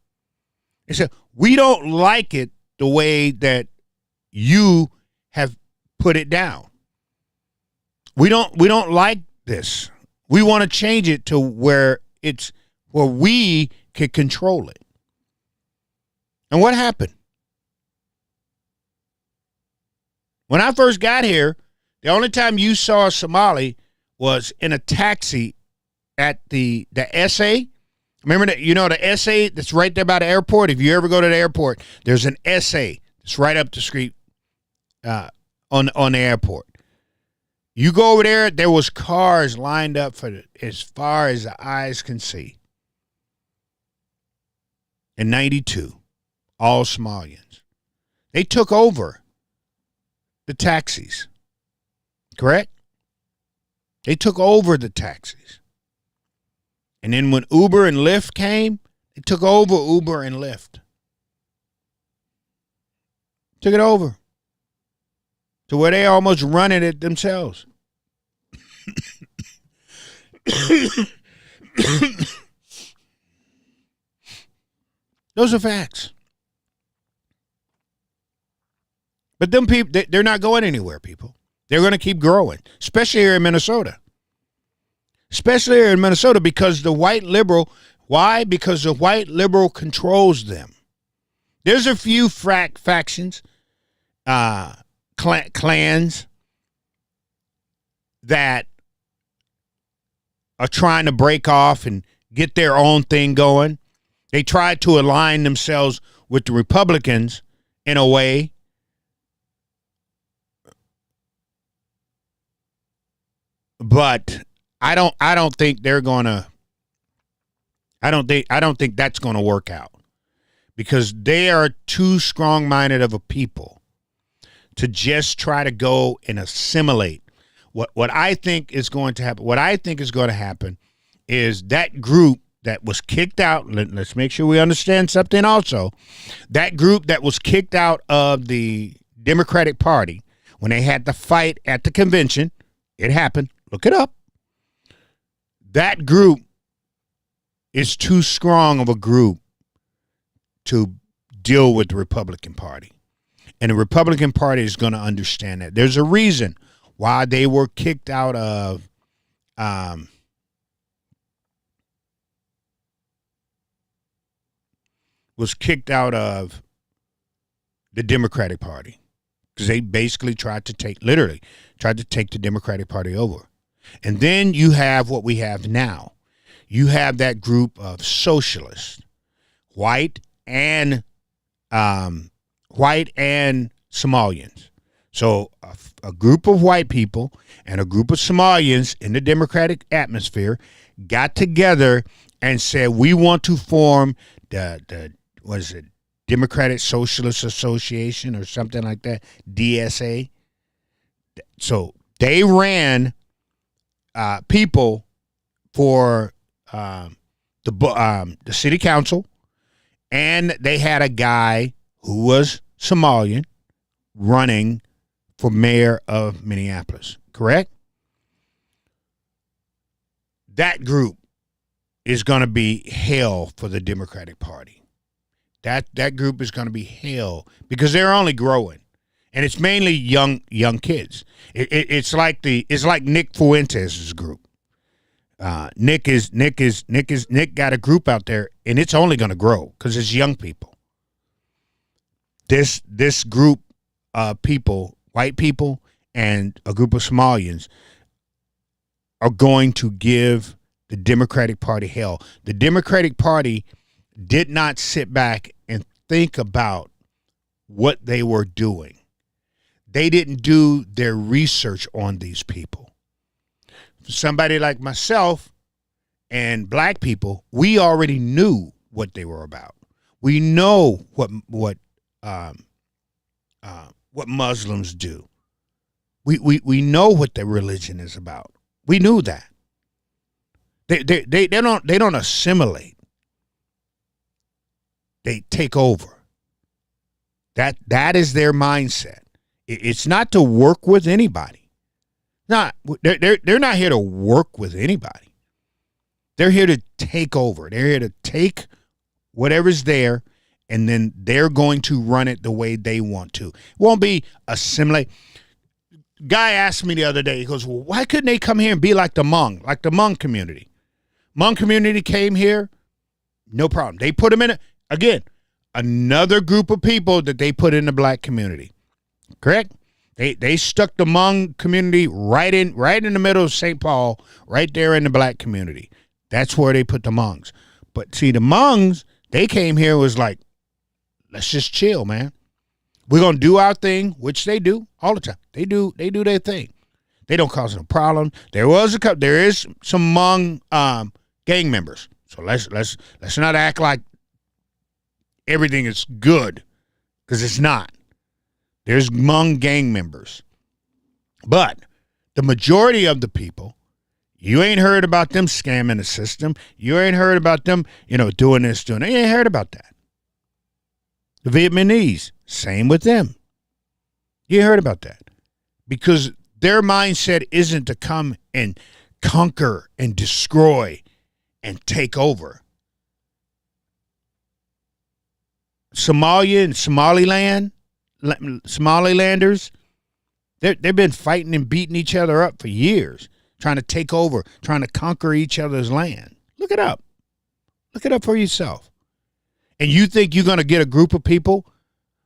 They said, we don't like it the way that you have put it down. We don't like this. We want to change it to where we can control it. And what happened? When I first got here, the only time you saw a Somali was in a taxi at the SA. Remember that? You know the SA that's right there by the airport? If you ever go to the airport, there's an SA. It's right up the street on the airport. You go over there, there was cars lined up for as far as the eyes can see. In 92, all Somalians. They took over the taxis. Correct? They took over the taxis. And then when Uber and Lyft came, they took over Uber and Lyft. Took it over. To where they almost running it themselves. Those are facts. But them people, they're not going anywhere, people. They're going to keep growing, especially here in Minnesota. Especially here in Minnesota because the white liberal, why? Because the white liberal controls them. There's a few factions, clans that are trying to break off and get their own thing going. They try to align themselves with the Republicans in a way. But I don't think they're gonna. I don't think that's gonna work out because they are too strong-minded of a people to just try to go and assimilate. What I think is going to happen. What I think is going to happen is that group that was kicked out. Let's make sure we understand something. Also, that group that was kicked out of the Democratic Party when they had the fight at the convention. It happened. Look it up. That group is too strong of a group to deal with the Republican Party. And the Republican Party is going to understand that. There's a reason why they were kicked out of the Democratic Party. Because they basically tried to take the Democratic Party over. And then you have what we have now. You have that group of socialists, white and Somalians. So a group of white people and a group of Somalians in the Democratic atmosphere got together and said, we want to form the what is it, Democratic Socialist Association or something like that, DSA. So they ran people for the city council, and they had a guy who was Somalian running for mayor of Minneapolis, correct? That group is going to be hell for the Democratic Party. That group is going to be hell because they're only growing, and it's mainly young kids. It's like Nick Fuentes' group. Nick got a group out there, and it's only going to grow because it's young people. This group of people, white people, and a group of Somalians are going to give the Democratic Party hell. The Democratic Party did not sit back and think about what they were doing. They didn't do their research on these people. For somebody like myself and black people, we already knew what they were about. We know what Muslims do. We know what their religion is about. We knew that. They don't assimilate. They take over. That is their mindset. It's not to work with anybody. They're not here to work with anybody. They're here to take over. They're here to take whatever's there, and then they're going to run it the way they want to. It won't be assimilate. Guy asked me the other day, he goes, well, why couldn't they come here and be like the Hmong community? Hmong community came here, no problem. They put them in again, another group of people that they put in the black community. Correct? They stuck the Hmong community right in the middle of St. Paul, right there in the black community. That's where they put the Hmongs. But see, the Hmongs, they came here and was like, let's just chill, man. We're gonna do our thing, which they do all the time. They do their thing. They don't cause no problem. There is some Hmong gang members. So let's not act like everything is good, because it's not. There's Hmong gang members. But the majority of the people, you ain't heard about them scamming the system. You ain't heard about them, doing this, doing that. You ain't heard about that. The Vietnamese, same with them. You ain't heard about that. Because their mindset isn't to come and conquer and destroy and take over. Somalia and Somalilanders, they've been fighting and beating each other up for years, trying to take over, trying to conquer each other's land. Look it up. Look it up for yourself. And you think you're going to get a group of people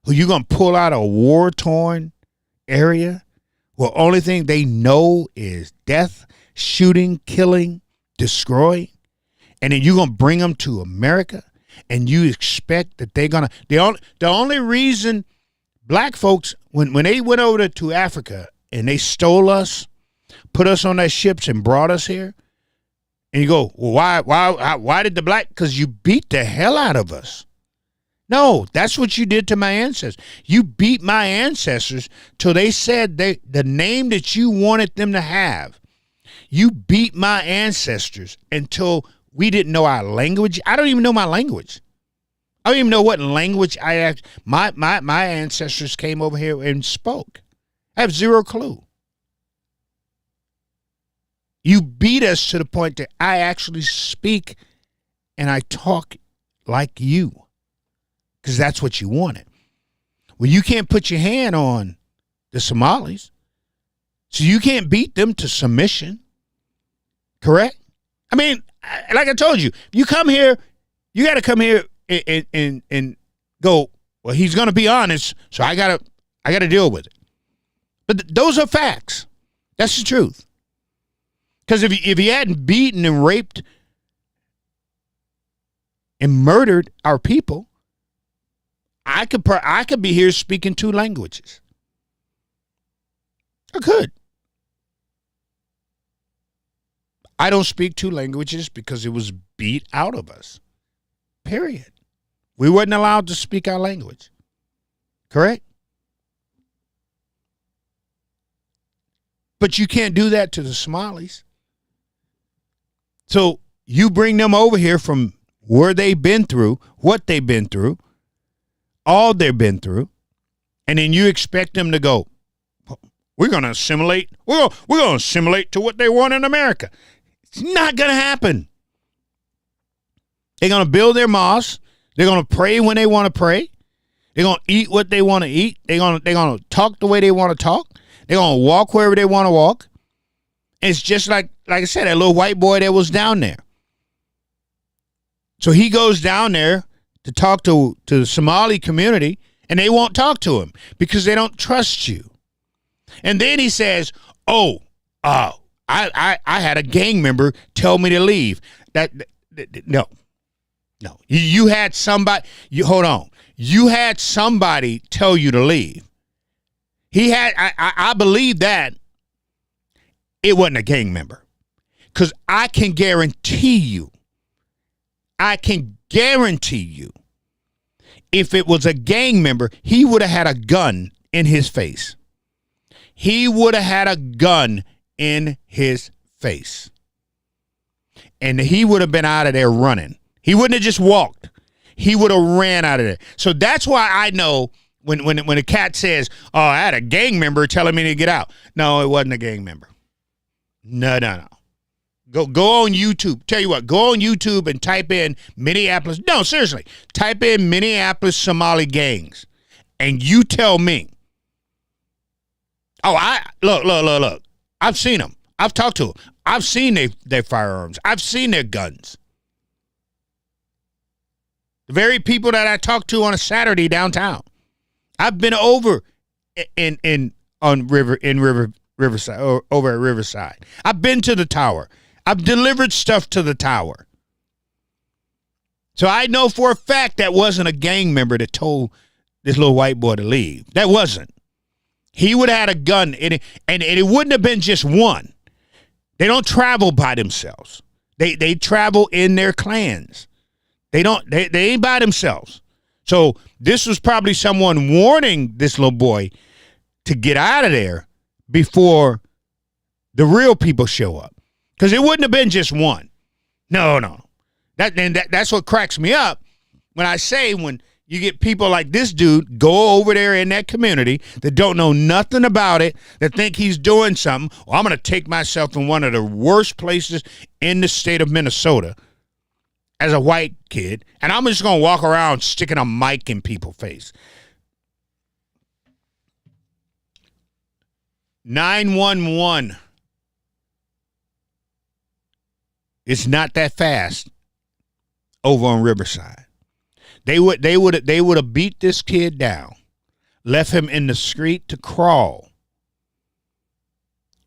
who you're going to pull out a war-torn area where only thing they know is death, shooting, killing, destroying, and then you're going to bring them to America, and you expect that they're going to... The only reason black folks, when they went over to Africa and they stole us, put us on their ships and brought us here, and you go, well, why did the black... Because you beat the hell out of us. No, that's what you did to my ancestors. You beat my ancestors till they said the name that you wanted them to have. You beat my ancestors until we didn't know our language. I don't even know my language. I don't even know what language my ancestors came over here and spoke. I have zero clue. You beat us to the point that I actually speak and I talk like you. Because that's what you wanted. Well, you can't put your hand on the Somalis. So you can't beat them to submission. Correct? I mean, like I told you, if you come here, you got to come here and go, well, he's going to be honest, so I got to deal with it. But those are facts. That's the truth. Because if he hadn't beaten and raped and murdered our people, I could be here speaking 2 languages. I could. I don't speak 2 languages because it was beat out of us. Period. We weren't allowed to speak our language. Correct? But you can't do that to the Somalis. So you bring them over here from where they've been through, what they've been through, all they've been through, and then you expect them to go, we're going to assimilate. We're going to assimilate to what they want in America. It's not going to happen. They're going to build their mosques. They're going to pray when they want to pray. They're going to eat what they want to eat. They're going to talk the way they want to talk. They're going to walk wherever they want to walk. And it's just like I said, that little white boy that was down there. So he goes down there to talk to the Somali community, and they won't talk to him because they don't trust you. And then he says, I had a gang member tell me to leave. No. You had somebody, hold on. You had somebody tell you to leave. I believe that it wasn't a gang member, because I can guarantee you, if it was a gang member, he would have had a gun in his face. He would have had a gun in his face. And he would have been out of there running. He wouldn't have just walked. He would have ran out of there. So that's why I know when a cat says, oh, I had a gang member telling me to get out. No, it wasn't a gang member. No. Go on YouTube. Tell you what, go on YouTube and type in Minneapolis. No, seriously. Type in Minneapolis Somali gangs. And you tell me. Oh, look. I've seen them. I've talked to them. I've seen their firearms. I've seen their guns. The very people that I talked to on a Saturday downtown. I've been over in Riverside or over at Riverside. I've been to the tower. I've delivered stuff to the tower. So I know for a fact that wasn't a gang member that told this little white boy to leave. That wasn't. He would have had a gun, and it wouldn't have been just one. They don't travel by themselves. They travel in their clans. They ain't by themselves. So this was probably someone warning this little boy to get out of there before the real people show up. Because it wouldn't have been just one. No. That's what cracks me up when I say when you get people like this dude go over there in that community that don't know nothing about it, that think he's doing something. Well, I'm going to take myself in one of the worst places in the state of Minnesota as a white kid, and I'm just going to walk around sticking a mic in people's face. 911. It's not that fast over on Riverside. They would have beat this kid down, left him in the street to crawl,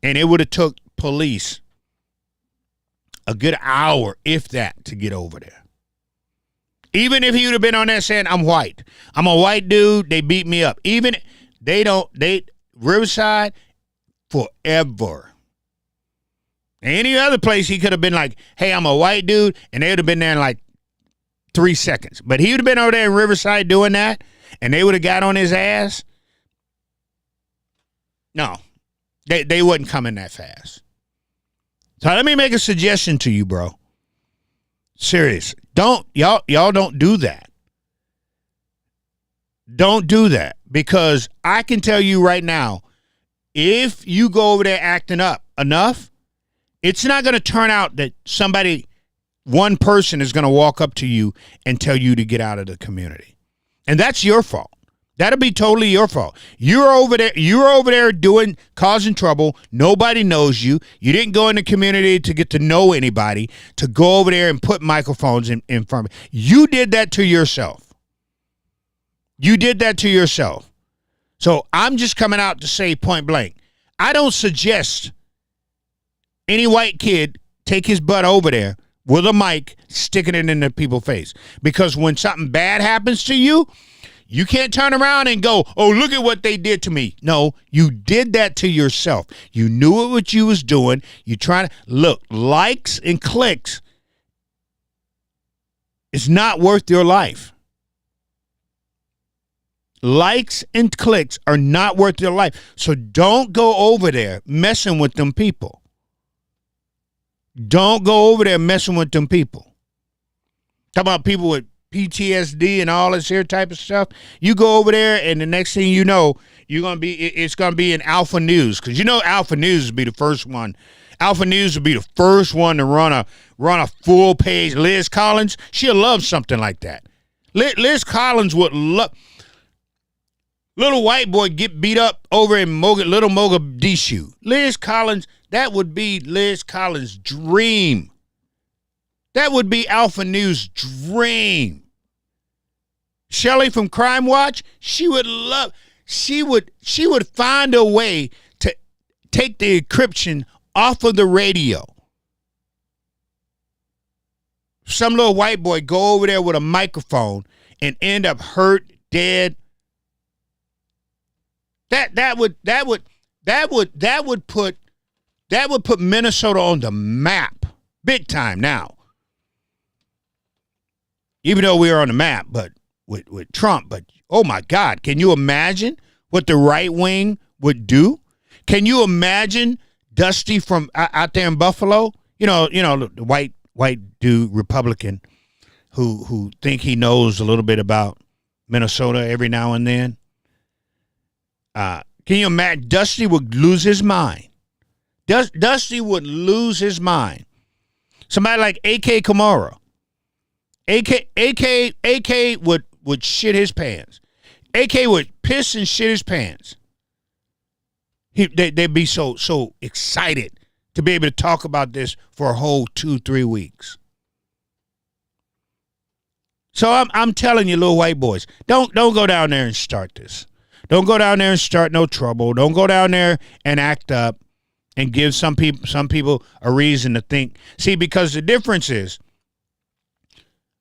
and it would have took police a good hour, if that, to get over there. Even if he would have been on there saying, I'm white. I'm a white dude. They beat me up. Even Riverside, forever. Any other place he could have been like, hey, I'm a white dude, and they would have been there in like 3 seconds. But he would have been over there in Riverside doing that, and they would have got on his ass. No, they wouldn't coming that fast. So let me make a suggestion to you, bro. Serious. Y'all don't do that. Don't do that, because I can tell you right now, if you go over there acting up enough, it's not going to turn out that one person is going to walk up to you and tell you to get out of the community. And that's your fault. That'll be totally your fault. You're over there causing trouble. Nobody knows you. You didn't go in the community to get to know anybody, to go over there and put microphones in front of you. You did that to yourself. You did that to yourself. So I'm just coming out to say point blank, I don't suggest any white kid take his butt over there with a mic, sticking it in the people's face. Because when something bad happens to you, you can't turn around and go, oh, look at what they did to me. No, you did that to yourself. You knew what you was doing. You trying to look, likes and clicks is not worth your life. Likes and clicks are not worth your life. So don't go over there messing with them people. Don't go over there messing with them people. Talk about people with PTSD and all this here type of stuff. You go over there, and the next thing you know, it's gonna be in Alpha News, because you know Alpha News would be the first one. Alpha News would be the first one to run a full page. Liz Collins, she'll love something like that. Liz Collins would love. Little white boy get beat up over in Little Mogadishu. Liz Collins, that would be Liz Collins' dream. That would be Alpha News' dream. Shelley from Crime Watch, she would find a way to take the encryption off of the radio. Some little white boy go over there with a microphone and end up hurt, dead. That would put Minnesota on the map big time now. Even though we are on the map, but with Trump, but oh my God, can you imagine what the right wing would do? Can you imagine Dusty from out there in Buffalo? You know, the white dude Republican who think he knows a little bit about Minnesota every now and then. Can you imagine? Dusty would lose his mind. Dusty would lose his mind. Somebody like A.K. Kamara. A.K. would shit his pants. A.K. would piss and shit his pants. They'd be so excited to be able to talk about this for a whole 2-3 weeks. So I'm telling you, little white boys, don't go down there and start this. Don't go down there and start no trouble. Don't go down there and act up and give some people a reason to think. See, because the difference is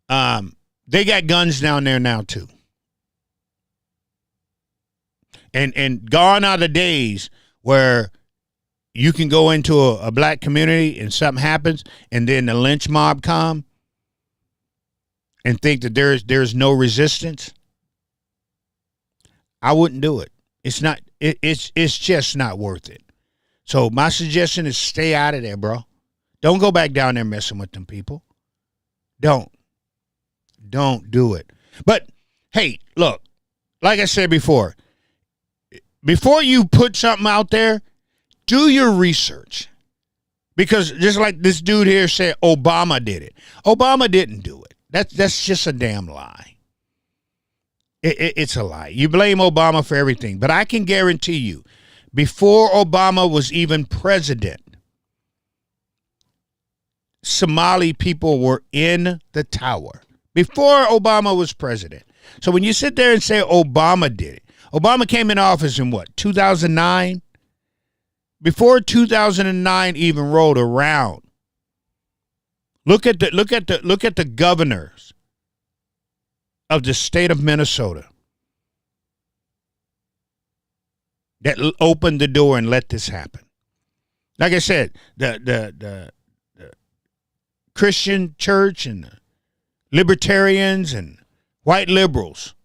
they got guns down there now too. And gone are the days where you can go into a black community and something happens and then the lynch mob come and think that there's no resistance. I wouldn't do it. It's not. It's just not worth it. So my suggestion is stay out of there, bro. Don't go back down there messing with them people. Don't do it. But hey, look, like I said before you put something out there, do your research. Because just like this dude here said, Obama did it. Obama didn't do it. That's just a damn lie. It's a lie. You blame Obama for everything. But I can guarantee you, before Obama was even president, Somali people were in the tower. Before Obama was president. So when you sit there and say Obama did it, Obama came in office in what, 2009? Before 2009 even rolled around, look at the governors of the state of Minnesota that opened the door and let this happen. Like I said, the Christian church and the libertarians and white liberals,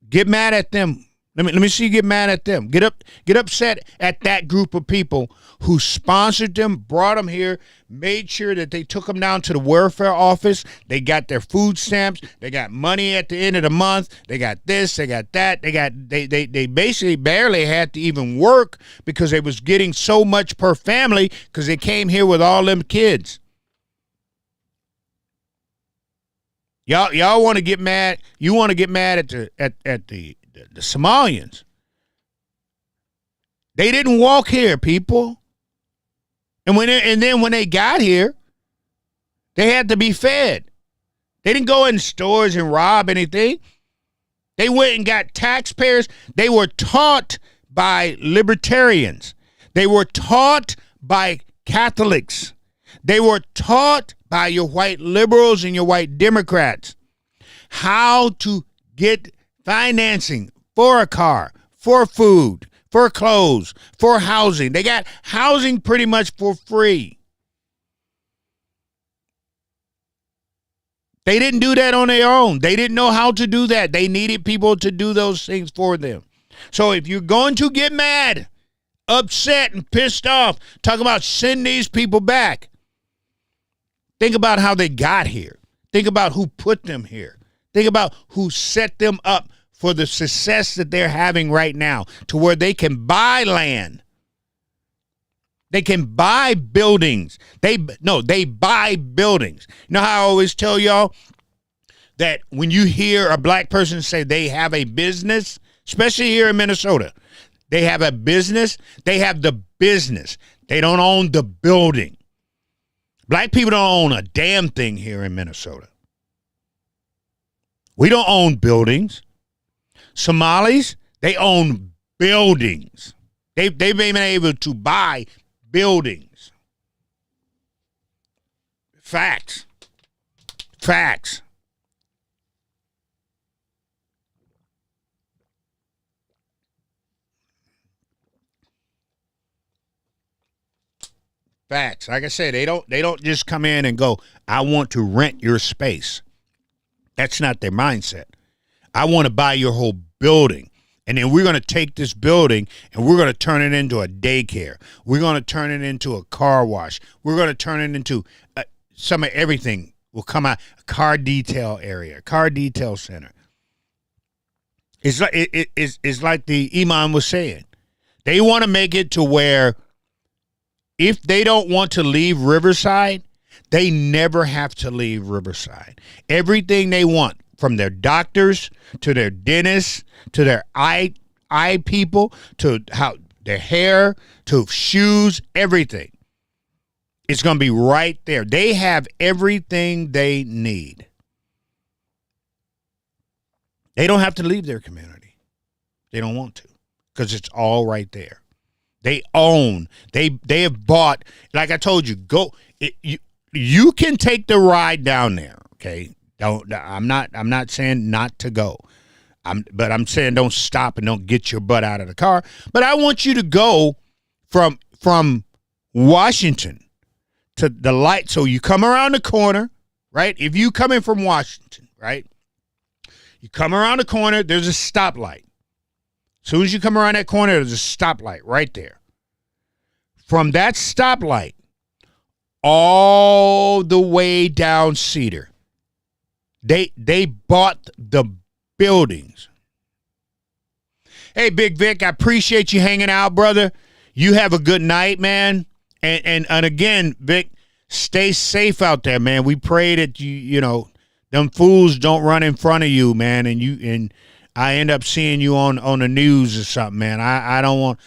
get mad at them. Let me see you get mad at them. Get upset at that group of people who sponsored them, brought them here, made sure that they took them down to the welfare office. They got their food stamps. They got money at the end of the month. They got this. They got that. They basically barely had to even work because they was getting so much per family because they came here with all them kids. Y'all want to get mad. You want to get mad at the Somalians. They didn't walk here, people. And then when they got here, they had to be fed. They didn't go in stores and rob anything. They went and got taxpayers. They were taught by libertarians. They were taught by Catholics. They were taught by your white liberals and your white Democrats how to get financing for a car, for food, for clothes, for housing. They got housing pretty much for free. They didn't do that on their own. They didn't know how to do that. They needed people to do those things for them. So if you're going to get mad, upset, and pissed off, talk about send these people back. Think about how they got here. Think about who put them here. Think about who set them up for the success that they're having right now to where they can buy land. They can buy buildings. They buy buildings. You know how I always tell y'all that when you hear a black person say they have a business, especially here in Minnesota, they have a business, they have the business. They don't own the building. Black people don't own a damn thing here in Minnesota. We don't own buildings. Somalis, they own buildings. They've been able to buy buildings. Facts. Facts. Facts. Like I said, they don't just come in and go, I want to rent your space. That's not their mindset. I want to buy your whole building. And then we're going to take this building and we're going to turn it into a daycare. We're going to turn it into a car wash. We're going to turn it into some of everything will come out. A car detail area, car detail center. It's like it's like the Imam was saying. They want to make it to where if they don't want to leave Riverside, they never have to leave Riverside. Everything they want, from their doctors to their dentists to their eye people to how their hair to shoes, everything. It's going to be right there. They have everything they need. They don't have to leave their community. They don't want to because it's all right there. They own. They have bought. Like I told you, you can take the ride down there. Okay, I'm not saying not to go. But I'm saying don't stop and don't get your butt out of the car. But I want you to go from Washington to the light. So you come around the corner, right? If you come in from Washington, right? You come around the corner, there's a stoplight. As soon as you come around that corner, there's a stoplight right there. From that stoplight, all the way down Cedar, they bought the buildings. Hey, Big Vic, I appreciate you hanging out, brother. You have a good night, man. And again, Vic, stay safe out there, man. We pray that you know, them fools don't run in front of you, man, and I end up seeing you on the news or something, man. I don't want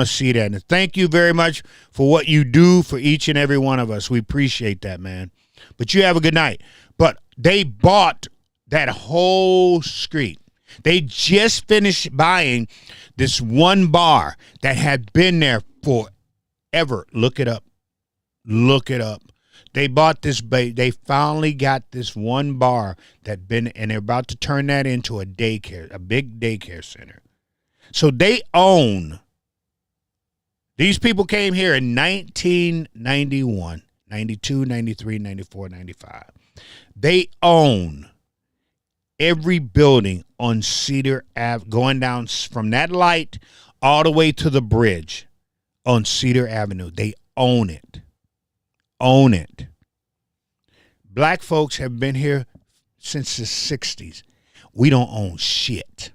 to see that. And thank you very much for what you do for each and every one of us. We appreciate that, man. But you have a good night. But they bought that whole street. They just finished buying this one bar that had been there forever. Look it up. Look it up. They bought this. They finally got this one bar and they're about to turn that into a big daycare center. So they own. These people came here in 1991, 92, 93, 94, 95. They own every building on Cedar Ave, going down from that light all the way to the bridge on Cedar Avenue. They own it. Own it. Black folks have been here since the 60s. We don't own shit.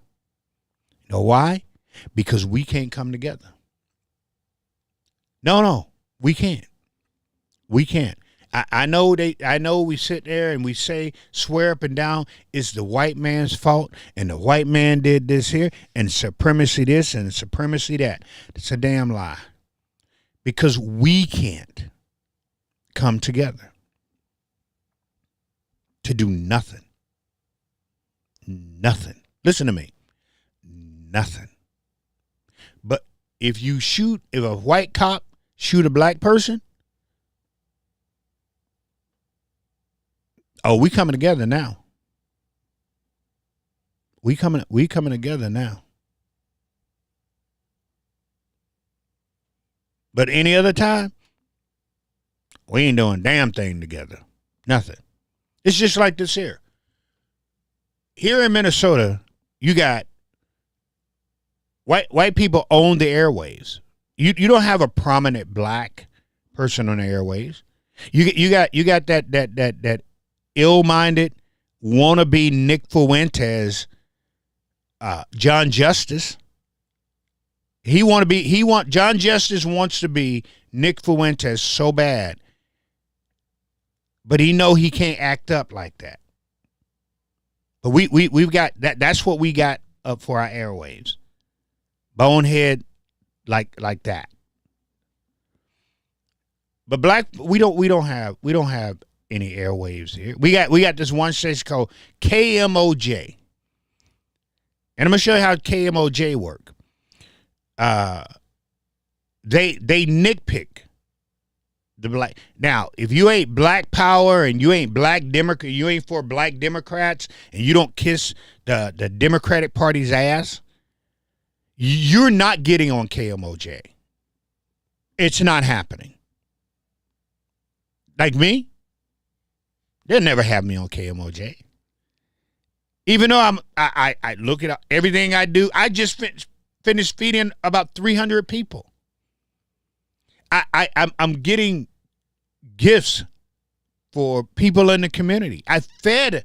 You know why? Because we can't come together. No, we can't. We can't. I know we sit there and we swear up and down it's the white man's fault and the white man did this here and supremacy this and supremacy that. It's a damn lie. Because we can't come together to do nothing. Nothing. Listen to me. Nothing. But if a white cop shoot a black person, oh, we coming together now. We coming together now. But any other time, we ain't doing a damn thing together. Nothing. It's just like this here. Here in Minnesota, you got white people own the airwaves. You don't have a prominent black person on the airwaves. You got that ill-minded wannabe Nick Fuentes, John Justice. John Justice wants to be Nick Fuentes so bad, but he know he can't act up like that. But we've got that. That's what we got up for our airwaves. Bonehead, like that. But black, we don't have any airwaves here. We got this one station called KMOJ, and I'm gonna show you how KMOJ work. They nitpick the black. Now, if you ain't Black Power and you ain't Black Democrat, you ain't for Black Democrats, and you don't kiss the Democratic Party's ass, you're not getting on KMOJ. It's not happening. Like me, they'll never have me on KMOJ. Even though I look at everything I do, I just finished feeding about 300 people. I'm getting gifts for people in the community. I fed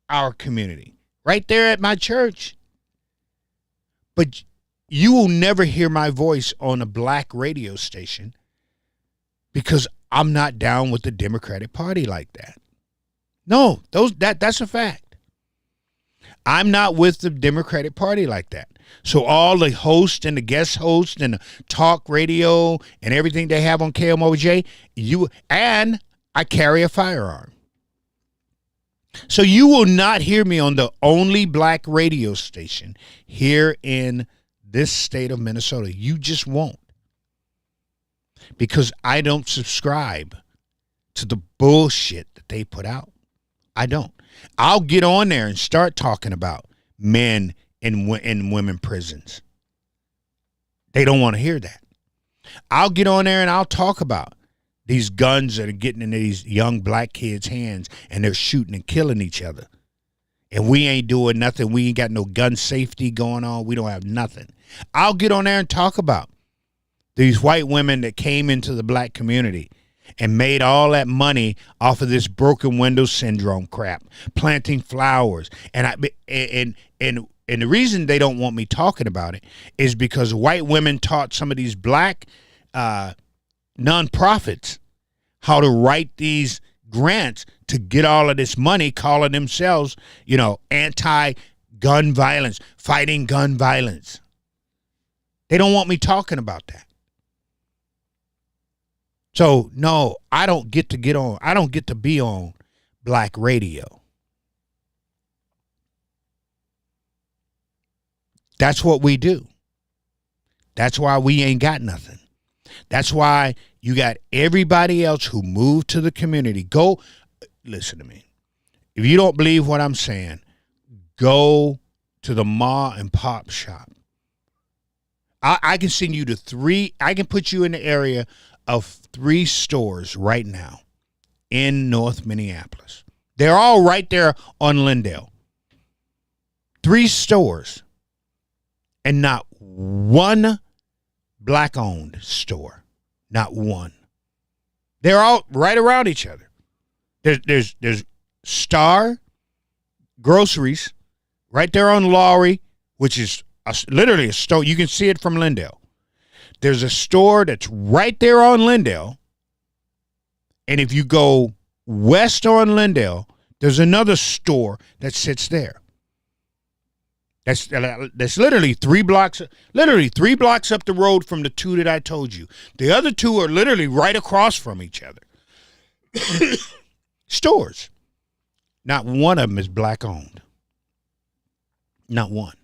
our community right there at my church. But you will never hear my voice on a black radio station because I'm not down with the Democratic Party like that. No, that's a fact. I'm not with the Democratic Party like that. So all the hosts and the guest hosts and the talk radio and everything they have on KMOJ, and I carry a firearm. So you will not hear me on the only black radio station here in this state of Minnesota. You just won't. Because I don't subscribe to the bullshit that they put out. I don't. I'll get on there and start talking about men in women prisons. They don't want to hear that. I'll get on there and I'll talk about these guns that are getting in these young black kids' hands and they're shooting and killing each other. And we ain't doing nothing. We ain't got no gun safety going on. We don't have nothing. I'll get on there and talk about these white women that came into the black community and made all that money off of this broken window syndrome crap, planting flowers. And the reason they don't want me talking about it is because white women taught some of these black nonprofits how to write these grants to get all of this money, calling themselves, anti-gun violence, fighting gun violence. They don't want me talking about that. So, no, I don't get to be on black radio. That's what we do. That's why we ain't got nothing. That's why you got everybody else who moved to the community. Go, listen to me. If you don't believe what I'm saying, go to the ma and pop shop. I can send you to I can put you in the area of 3 stores right now in North Minneapolis. They're all right there on Lindale. 3 stores and not one black-owned store. Not one. They're all right around each other. There's Star Groceries right there on Lowry, which is literally a store. You can see it from Lindale. There's a store that's right there on Lindale. And if you go west on Lindale, there's another store that sits there. That's literally 3 blocks up the road from the 2 that I told you. The other 2 are literally right across from each other. Stores. Not one of them is black owned. Not one.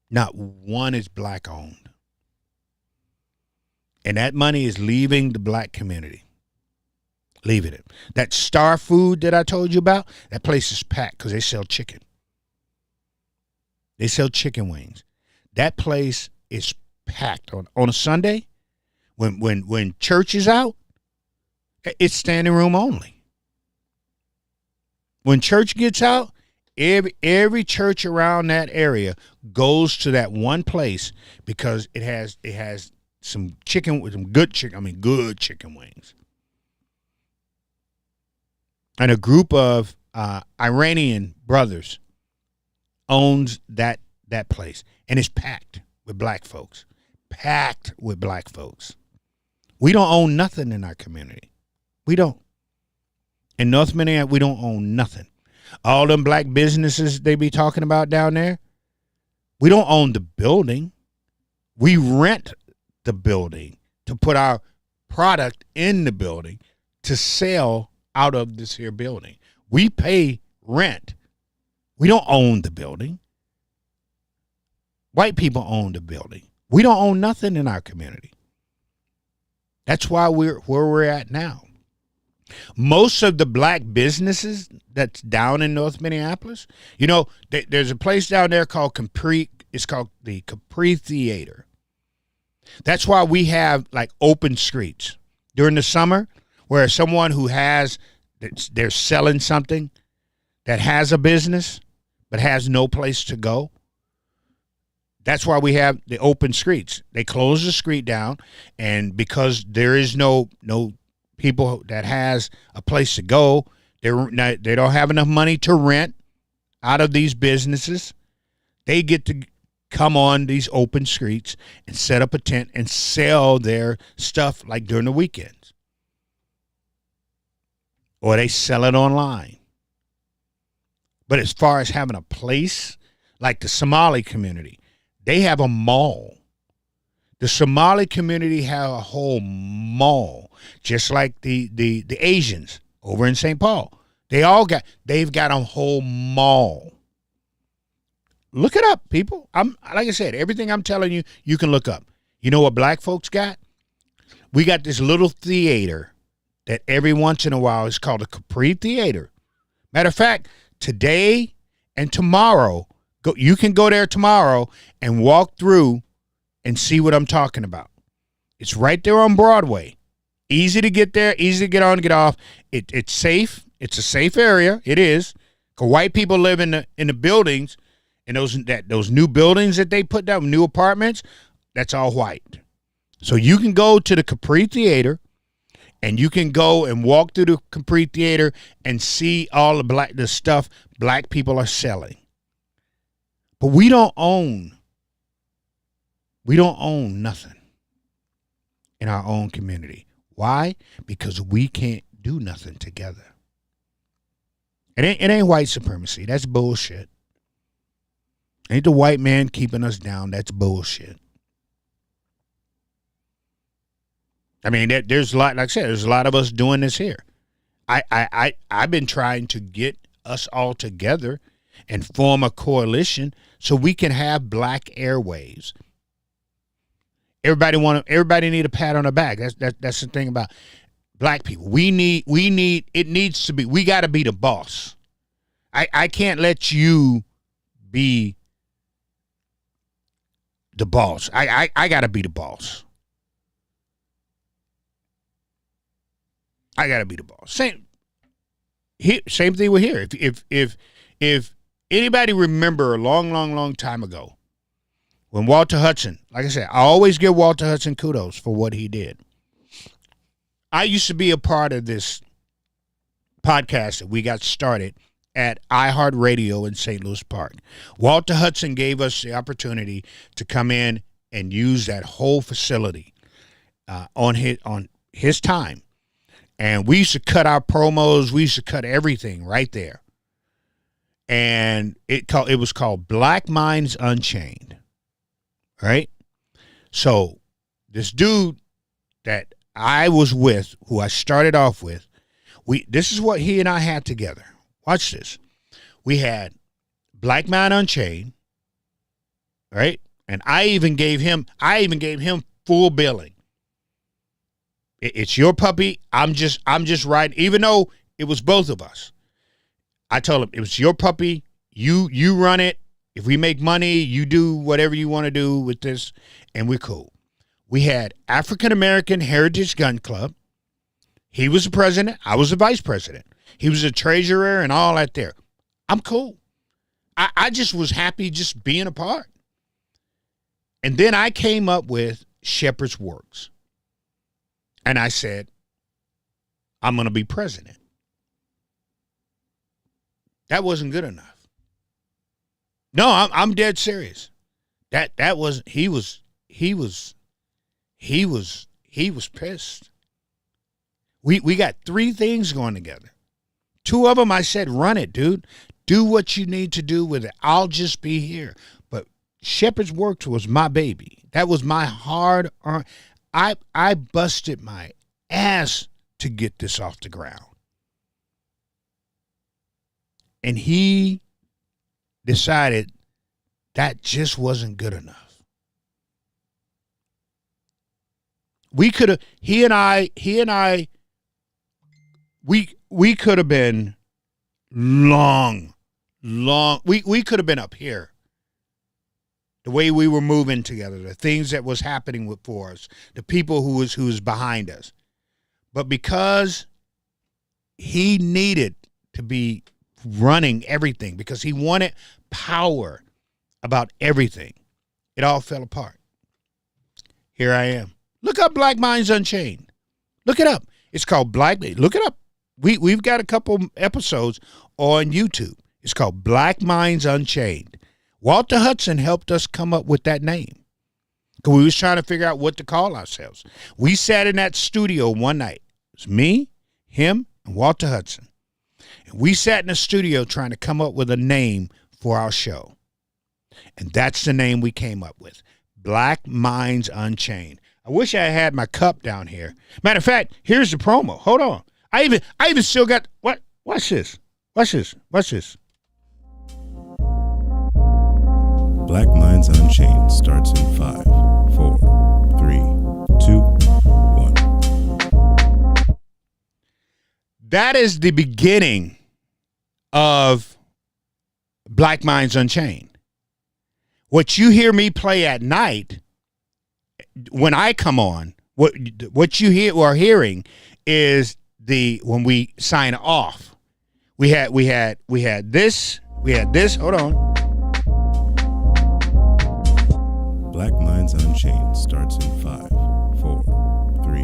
Not one is black owned. And that money is leaving the black community. Leaving it. That Star Food that I told you about, that place is packed because they sell chicken. They sell chicken wings. That place is packed on a Sunday. When church is out, it's standing room only. When church gets out, every church around that area goes to that one place because it has some chicken with some good chicken wings. And a group of Iranian brothers owns that place, and it's packed with black folks. Packed with black folks. We don't own nothing in our community. We don't. In North Minneapolis, we don't own nothing. All them black businesses they be talking about down there, we don't own the building. We rent the building to put our product in the building to sell out of this here building. We pay rent. We don't own the building. White people own the building. We don't own nothing in our community. That's why we're where we're at now. Most of the black businesses that's down in North Minneapolis, there's a place down there called Capri. It's called the Capri Theater. That's why we have like open streets during the summer where someone they're selling something that has a business but has no place to go. That's why we have the open streets. They close the street down, and because there is no people that has a place to go, they don't have enough money to rent out of these businesses. They get to come on these open streets and set up a tent and sell their stuff like during the weekends. Or they sell it online. But as far as having a place, like the Somali community, they have a mall. The Somali community have a whole mall, just like the Asians over in St. Paul. They've got a whole mall. Look it up, people. Like I said, everything I'm telling you, you can look up. You know what black folks got? We got this little theater that every once in a while is called a Capri Theater. Matter of fact, today and tomorrow, you can go there tomorrow and walk through and see what I'm talking about. It's right there on Broadway. Easy to get there, easy to get on, get off. It's safe. It's a safe area. It is. 'Cause white people live in the buildings, and those new buildings that they put down, new apartments, that's all white. So you can go to the Capri Theater, and you can go and walk through the Capri Theater and see all the stuff black people are selling. But we don't own nothing in our own community. Why? Because we can't do nothing together. It ain't white supremacy. That's bullshit. Ain't the white man keeping us down. That's bullshit. I mean, there's a lot, like I said, there's a lot of us doing this here. I've been trying to get us all together and form a coalition so we can have black airwaves. Everybody need a pat on the back. That's the thing about black people. We got to be the boss. I can't let you be the boss. I got to be the boss. I got to be the boss. Same thing with here. If anybody remember a long time ago when Walter Hudson, like I said, I always give Walter Hudson kudos for what he did. I used to be a part of this podcast that we got started at iHeartRadio in St. Louis Park. Walter Hudson gave us the opportunity to come in and use that whole facility on his time. And we used to cut our promos. We used to cut everything right there. And it was called Black Minds Unchained. Right? So this dude that I was with, who I started off with, this is what he and I had together. Watch this. We had Black Mind Unchained, right? And I even gave him full billing. It's your puppy. I'm just riding, even though it was both of us. I told him it was your puppy. You run it. If we make money, you do whatever you want to do with this, and we're cool. We had African American Heritage Gun Club. He was the president. I was the vice president. He was a treasurer and all that there. I'm cool. I just was happy just being a part. And then I came up with Shepherd's Works. And I said, I'm going to be president. That wasn't good enough. No, I'm dead serious. That was he was pissed. We got 3 things going together. 2 of them I said, run it, dude. Do what you need to do with it. I'll just be here. But Shepherd's Works was my baby. That was my hard earned. I busted my ass to get this off the ground. And he decided that just wasn't good enough. We could have, he and I, we could have been long, we could have been up here. The way we were moving together, the things that was happening for us, the people who was behind us. But because he needed to be running everything, because he wanted power about everything, it all fell apart. Here I am. Look up Black Minds Unchained. Look it up. It's called look it up. We've got a couple episodes on YouTube. It's called Black Minds Unchained. Walter Hudson helped us come up with that name because we was trying to figure out what to call ourselves. We sat in that studio one night. It was me, him, and Walter Hudson. And we sat in the studio trying to come up with a name for our show. And that's the name we came up with, Black Minds Unchained. I wish I had my cup down here. Matter of fact, here's the promo. Hold on. I even still got, what? Watch this. Watch this. Watch this. Black Minds Unchained starts in 5, 4, 3, 2, 1. That is the beginning of Black Minds Unchained. What you hear me play at night when I come on, what you are hearing is when we sign off. We had this. Hold on. Black Minds Unchained starts in 5, 4, 3,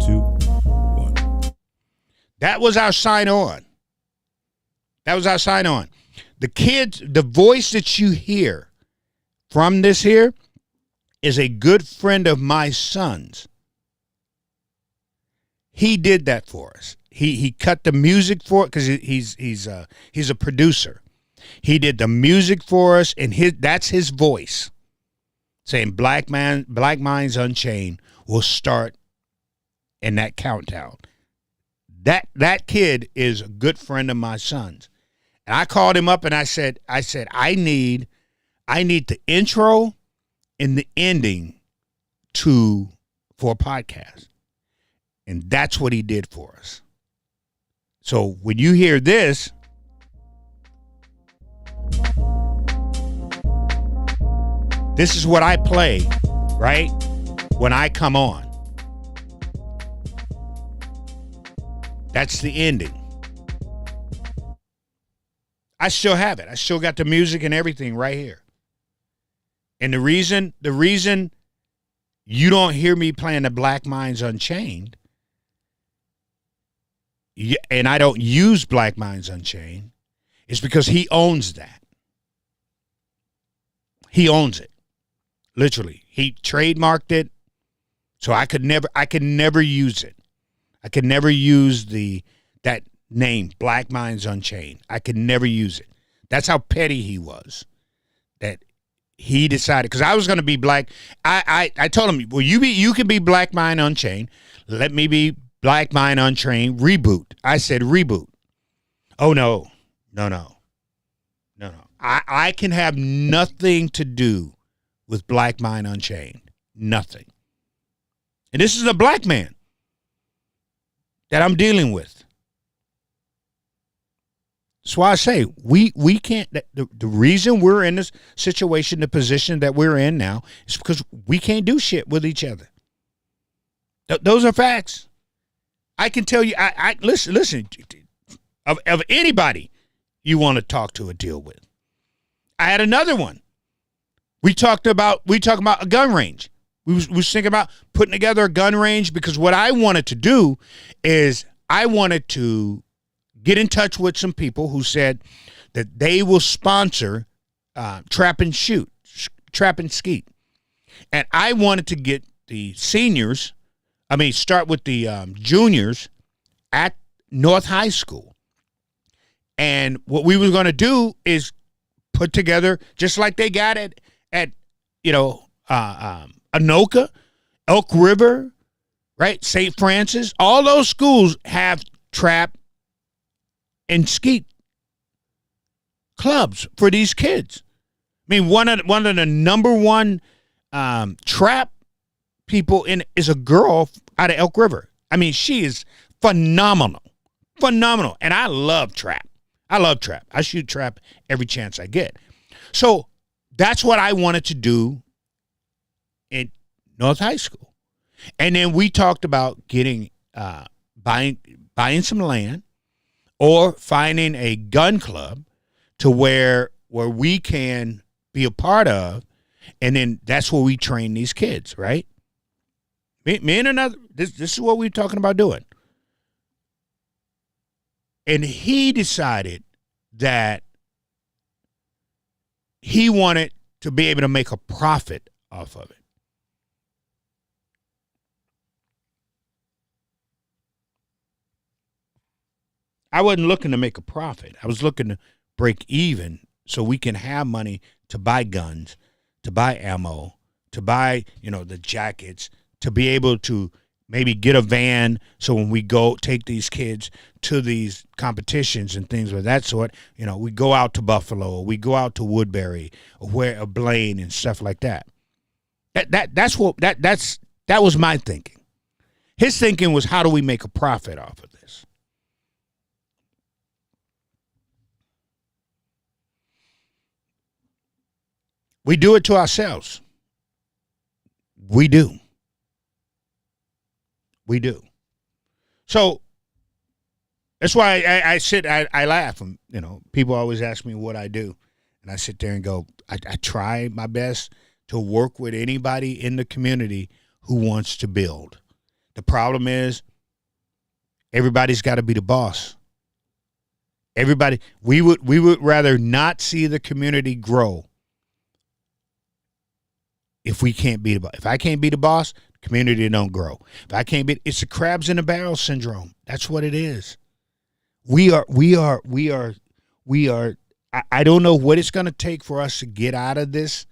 2, 1. That was our sign on. The kids, the voice that you hear from this here is a good friend of my son's. He did that for us. He cut the music for it because he's a producer. He did the music for us, and that's his voice saying Black Minds Unchained will start in that countdown. That kid is a good friend of my son's. And I called him up and I said, I need the intro and the ending for a podcast. And that's what he did for us. So when you hear this, this is what I play, right? When I come on. That's the ending. I still have it. I still got the music and everything right here. And the reason you don't hear me playing the Black Minds Unchained, and I don't use Black Minds Unchained, is because he owns that. He owns it. Literally. He trademarked it. So I could never use it. I could never use that name, Black Minds Unchained. I could never use it. That's how petty he was. That he decided, because I was going to be black. I told him, well, you can be Black Mind Unchained. Let me be Black Mind Unchained. Reboot. I said reboot. Oh, no. I can have nothing to do with Black Mind Unchained. Nothing. And this is a black man that I'm dealing with. That's why I say we can't. The reason we're in this situation, the position that we're in now, is because we can't do shit with each other. Those are facts. I can tell you. I listen. Of anybody you want to talk to or deal with. I had another one. We talked about a gun range. We was thinking about putting together a gun range because what I wanted to do is I wanted to get in touch with some people who said that they will sponsor trap and skeet. And I wanted to get the seniors, start with the juniors at North High School. And what we were going to do is put together, just like they got it at Anoka, Elk River, right? St. Francis. All those schools have trap and skeet clubs for these kids. One of the number one trap people is a girl out of Elk River. She is phenomenal. And I love trap. I shoot trap every chance I get. So that's what I wanted to do in North High School. And then we talked about getting buying some land or finding a gun club to where we can be a part of, and then that's where we train these kids, right? Me and another, this is what we're talking about doing. And he decided that he wanted to be able to make a profit off of it. I wasn't looking to make a profit. I was looking to break even so we can have money to buy guns, to buy ammo, to buy, the jackets, to be able to maybe get a van so when we go take these kids to these competitions and things of that sort, we go out to Buffalo, or we go out to Woodbury, or Blaine and stuff like that. That was my thinking. His thinking was, how do we make a profit off of this? We do it to ourselves. We do. We do. So that's why I laugh. And, people always ask me what I do. And I sit there and go, I try my best to work with anybody in the community who wants to build. The problem is everybody's got to be the boss. Everybody, we would rather not see the community grow if we can't be the boss. If I can't be the boss, the community don't grow. If I can't be, it's the crabs in the barrel syndrome. That's what it is. We are. I don't know what it's going to take for us to get out of this,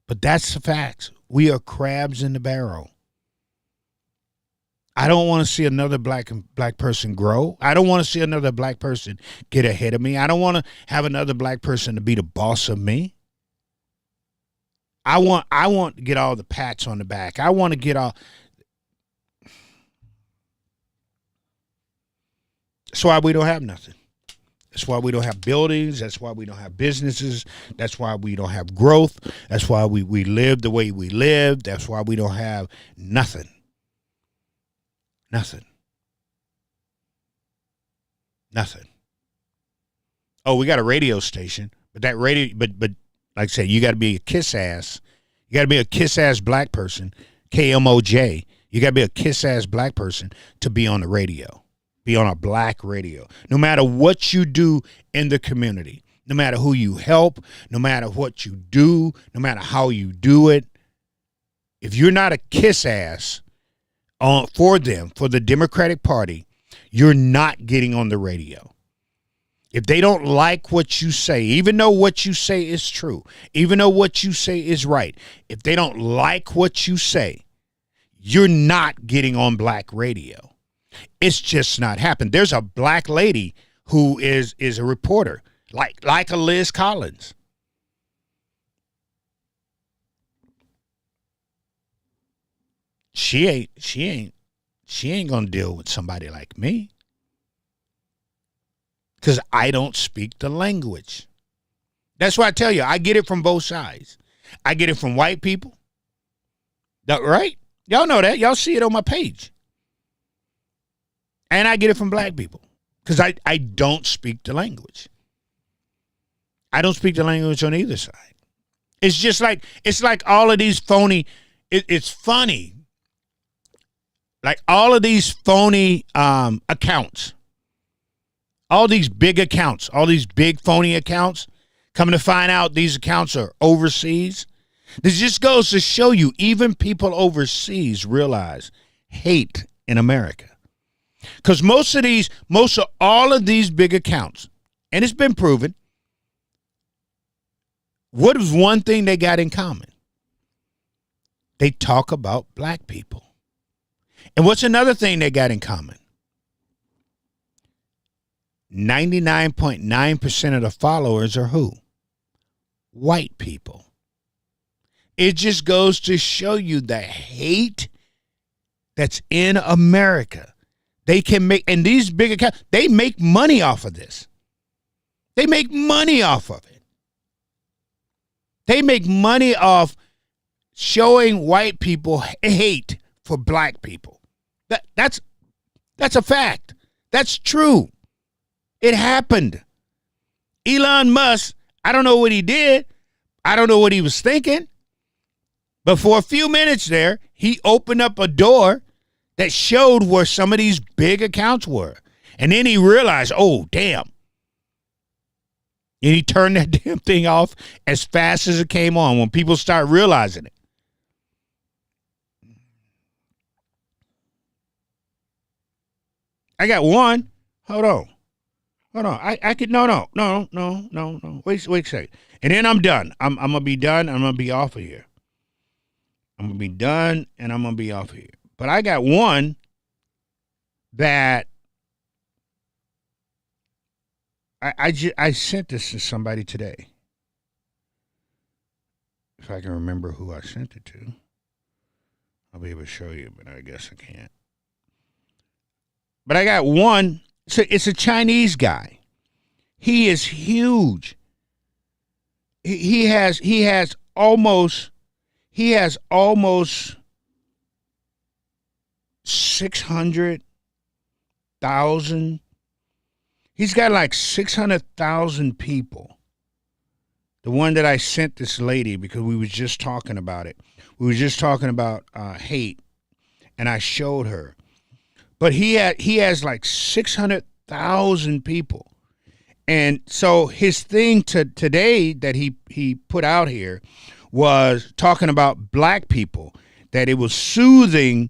but that's the facts. We are crabs in the barrel. I don't want to see another black person grow. I don't want to see another black person get ahead of me. I don't want to have another black person to be the boss of me. I want to get all the pats on the back. I want to get all. That's why we don't have nothing. That's why we don't have buildings. That's why we don't have businesses. That's why we don't have growth. That's why we live the way we live. That's why we don't have nothing. Nothing. Oh, we got a radio station, but that radio, but like I said, you got to be a kiss ass. You got to be a kiss ass black person, KMOJ. You got to be a kiss ass black person to be on the radio, be on a black radio. No matter what you do in the community, no matter who you help, no matter what you do, no matter how you do it, if you're not a kiss ass for them, for the Democratic Party, you're not getting on the radio. If they don't like what you say, even though what you say is true, even though what you say is right, if they don't like what you say, you're not getting on black radio. It's just not happened. There's a black lady who is a reporter, like a Liz Collins. She ain't gonna deal with somebody like me. Because I don't speak the language. That's why I tell you, I get it from both sides. I get it from white people. Right? Y'all know that. Y'all see it on my page. And I get it from black people. Because I don't speak the language. I don't speak the language on either side. It's just like, all of these phony, it's funny. Like all of these phony accounts. All these big accounts, all these big phony accounts, coming to find out these accounts are overseas. This just goes to show you, even people overseas realize hate in America. Because most of all of these big accounts, and it's been proven, what is one thing they got in common? They talk about black people. And what's another thing they got in common? 99.9% of the followers are who? White people. It just goes to show you the hate that's in America. They can make, and these big accounts, they make money off of this. They make money off of it. They make money off showing white people hate for black people. That's a fact. That's true. It happened. Elon Musk, I don't know what he did. I don't know what he was thinking. But for a few minutes there, he opened up a door that showed where some of these big accounts were. And then he realized, oh, damn. And he turned that damn thing off as fast as it came on when people start realizing it. I got one. Hold on. I could no. Wait a second. And then I'm done. I'm gonna be done. I'm gonna be off of here. I'm going to be done and I'm going to be off here. But I got one that I sent this to somebody today. If I can remember who I sent it to, I'll be able to show you, but I guess I can't. But I got one. It's a Chinese guy. He is huge. He has almost 600,000. He's got like 600,000 people. The one that I sent this lady, because we was just talking about it. We were just talking about hate, and I showed her. But he has like 600,000 people. And so his thing today that he put out here was talking about black people, that it was soothing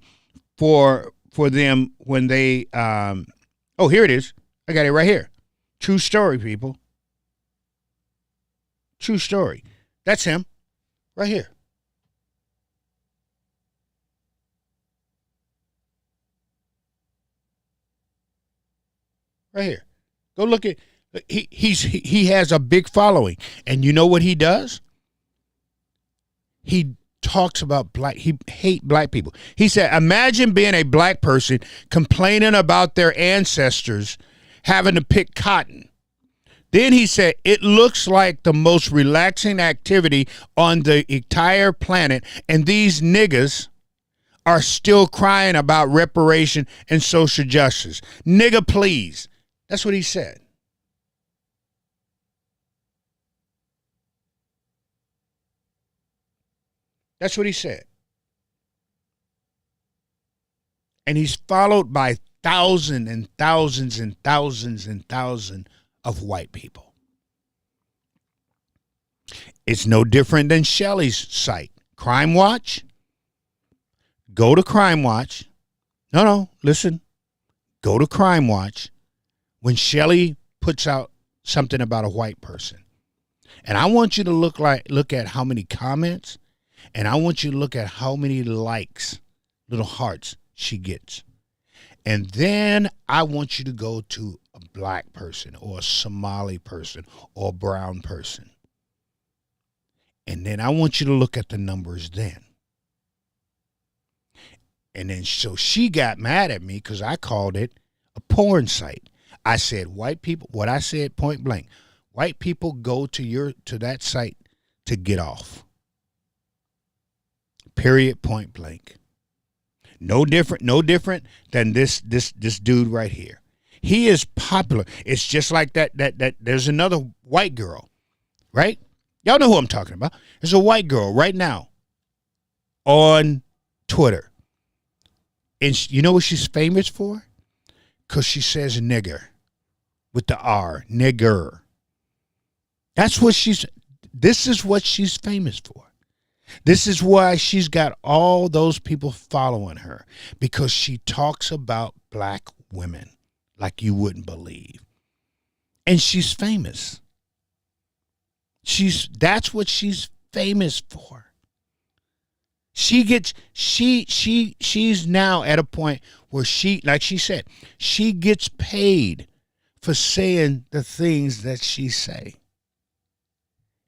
for them when they oh, here it is. I got it right here. True story, people. True story. That's him right here. Right here. Go look at he has a big following. And you know what he does? He talks about he hate black people. He said, imagine being a black person complaining about their ancestors having to pick cotton. Then he said, it looks like the most relaxing activity on the entire planet, and these niggas are still crying about reparation and social justice. Nigga, please. That's what he said. That's what he said. And he's followed by thousands and thousands and thousands and thousands of white people. It's no different than Shelley's site. Crime Watch. Go to Crime Watch. No, listen. Go to Crime Watch when Shelley puts out something about a white person. And I want you to look at how many comments, and I want you to look at how many likes, little hearts she gets. And then I want you to go to a black person or a Somali person or a brown person. And then I want you to look at the numbers then. And then so she got mad at me because I called it a porn site. I said white people, what I said point blank, white people go to that site to get off. Period, point blank. No different than this dude right here. He is popular. It's just like that there's another white girl, right? Y'all know who I'm talking about. There's a white girl right now on Twitter. And you know what she's famous for? Because she says nigger with the R, nigger. This is what she's famous for. This is why she's got all those people following her, because she talks about black women like you wouldn't believe. And she's famous. That's what she's famous for. She's now at a point where like she said, she gets paid for saying the things that she say.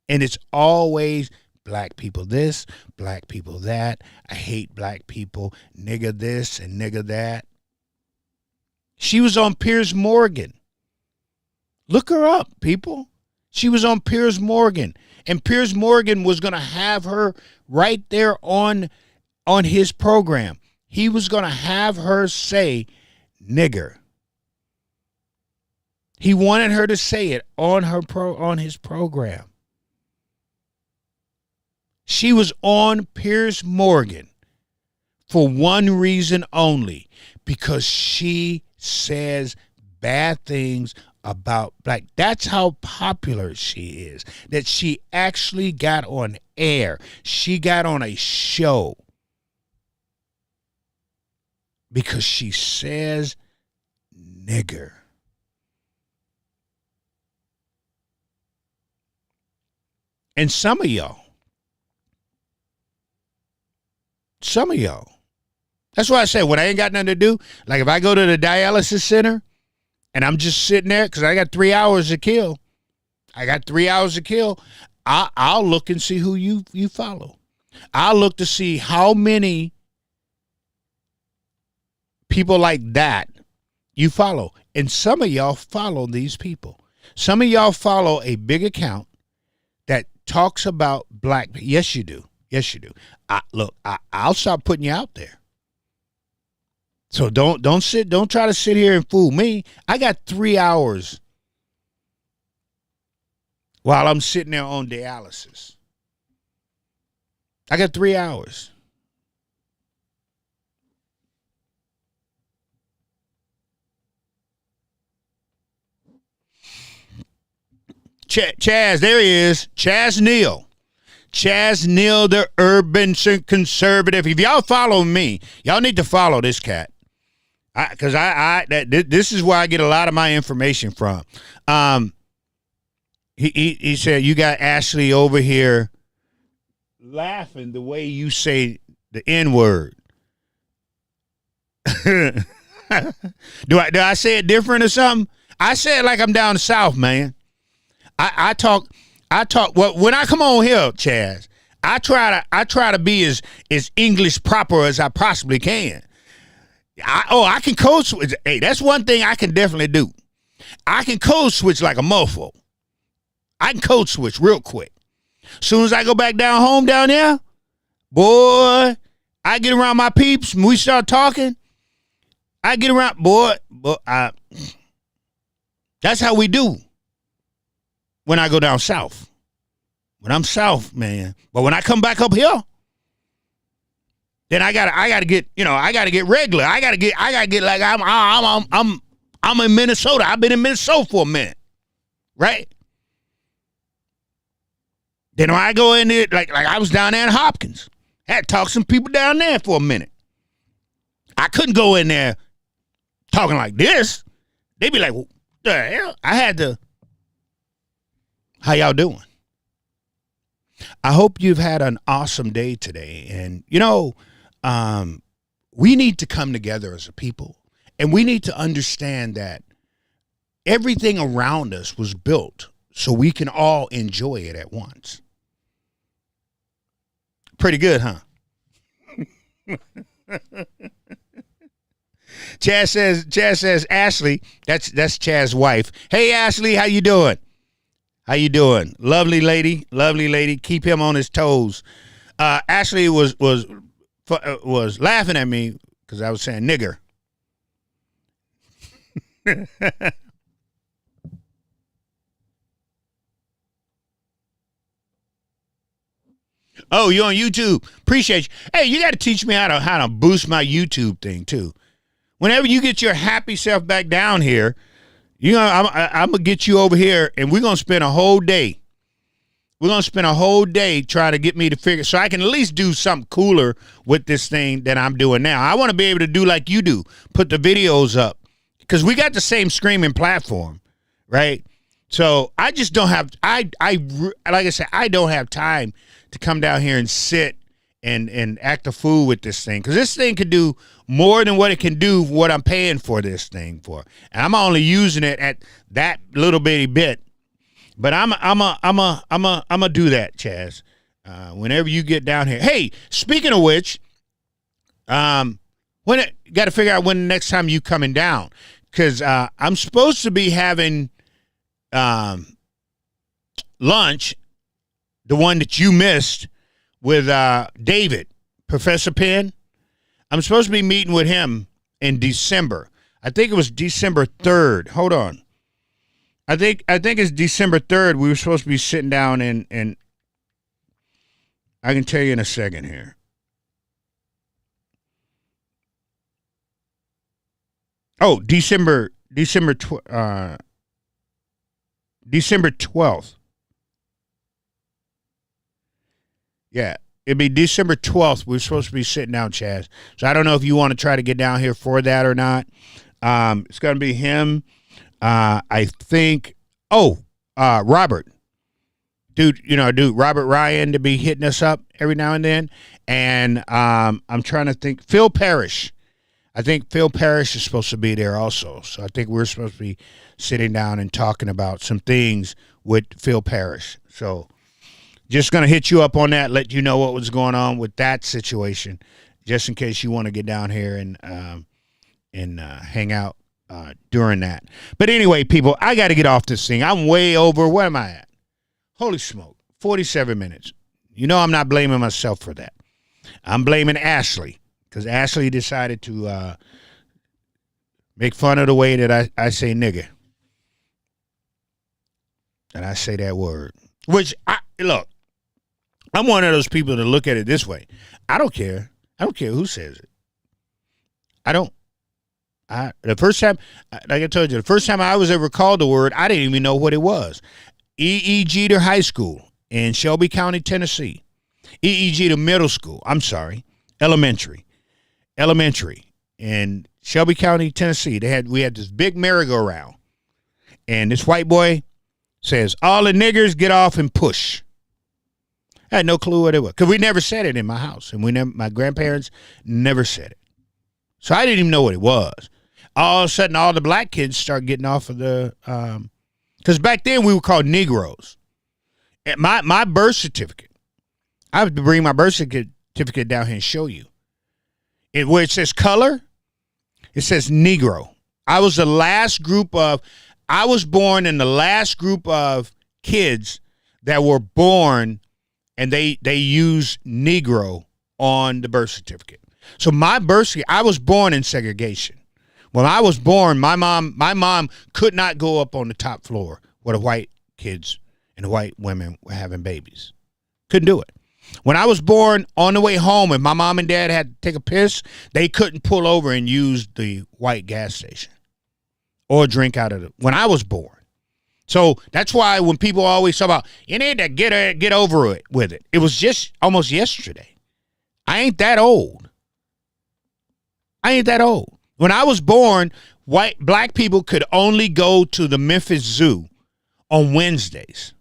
And it's always black people this, black people that. I hate black people, nigga this and nigga that. She was on Piers Morgan. Look her up, people. She was on Piers Morgan. And Piers Morgan was going to have her right there on his program. He was going to have her say nigger. He wanted her to say it on his program. She was on Piers Morgan for one reason only, because she says bad things about black. That's how popular she is, that she actually got on air. She got on a show because she says nigger. And some of y'all Some of y'all. That's why I say when I ain't got nothing to do, like if I go to the dialysis center and I'm just sitting there because I got 3 hours to kill. I'll look and see who you follow. I'll look to see how many people like that you follow. And some of y'all follow these people. Some of y'all follow a big account that talks about black people. Yes, you do. Yes, you do. I'll stop putting you out there. So don't try to sit here and fool me. I got 3 hours while I'm sitting there on dialysis. I got 3 hours. Chaz, there he is. Chaz Neal, the urban conservative. If y'all follow me, y'all need to follow this cat. Because this is where I get a lot of my information from. He said, you got Ashley over here laughing the way you say the N-word. Do I say it different or something? I say it like I'm down south, man. I talk well when I come on here, Chaz. I try to be as English proper as I possibly can. I can code switch. Hey, that's one thing I can definitely do. I can code switch like a mofo. I can code switch real quick. Soon as I go back home down there, boy, I get around my peeps and we start talking. I get around, that's how we do when I go down south. When I'm south, man. But when I come back up here, then I gotta get regular. I gotta get like I'm in Minnesota. I've been in Minnesota for a minute, right? Then when I go in there, like I was down there in Hopkins, had to talk to some people down there for a minute. I couldn't go in there talking like this. They'd be like, "What the hell?" I had to. How y'all doing? I hope you've had an awesome day today, and we need to come together as a people, and we need to understand that everything around us was built so we can all enjoy it at once. Pretty good, huh? Chaz says, Ashley, that's Chaz's wife. Hey, Ashley, how you doing? How you doing? Lovely lady. Keep him on his toes. Ashley was laughing at me because I was saying nigger. Oh, you on YouTube? Appreciate you. Hey, you got to teach me how to boost my YouTube thing too. Whenever you get your happy self back down here, I'm gonna get you over here, and we're gonna spend a whole day. We're gonna spend a whole day trying to get me to figure, so I can at least do something cooler with this thing that I'm doing now. I want to be able to do like you do, put the videos up, because we got the same streaming platform, right? So I just don't have. Like I said, I don't have time to come down here and sit and act a fool with this thing, because this thing could do more than what it can do for what I'm paying for this thing for, and I'm only using it at that little bitty bit. But I'm a do that, Chaz. Whenever you get down here. Hey, speaking of which, got to figure out when the next time you coming down, because I'm supposed to be having lunch, the one that you missed with David, Professor Penn. I'm supposed to be meeting with him in December. I think it was December 3rd. Hold on. I think it's December 3rd. We were supposed to be sitting down and I can tell you in a second here. Oh, December 12th. Yeah, it'd be December 12th. We're supposed to be sitting down, Chaz. So I don't know if you want to try to get down here for that or not. It's going to be him. I think, Robert. dude Robert Ryan to be hitting us up every now and then, and I'm trying to think. Phil Parrish. I think Phil Parrish is supposed to be there also. So I think we're supposed to be sitting down and talking about some things with Phil Parrish. So just going to hit you up on that, let you know what was going on with that situation, just in case you want to get down here and hang out during that. But anyway, people, I got to get off this thing. I'm way over. Where am I at? Holy smoke, 47 minutes. You know I'm not blaming myself for that. I'm blaming Ashley. Because Ashley decided to make fun of the way that I say nigga. And I say that word. Which, look, I'm one of those people that look at it this way. I don't care. I don't care who says it. The first time, like I told you, the first time I was ever called the word, I didn't even know what it was. E.E. Jeter High School in Shelby County, Tennessee. E.E. Jeter Middle School. I'm sorry. Elementary in Shelby County, Tennessee. We had this big merry-go-round, and this white boy says, "All the niggers get off and push." I had no clue what it was because we never said it in my house, and my grandparents never said it, so I didn't even know what it was. All of a sudden, all the black kids start getting off of the because back then we were called Negroes. And my birth certificate, I have to bring my birth certificate down here and show you. Where it says color, it says Negro. I was born in the last group of kids that were born, and they use Negro on the birth certificate. So my birth certificate, I was born in segregation. When I was born, my mom could not go up on the top floor where the white kids and the white women were having babies. Couldn't do it. When I was born, on the way home, if my mom and dad had to take a piss, they couldn't pull over and use the white gas station or drink out of it when I was born. So that's why when people always talk about, you need to get over it with it. It was just almost yesterday. I ain't that old. When I was born, black people could only go to the Memphis Zoo on Wednesdays.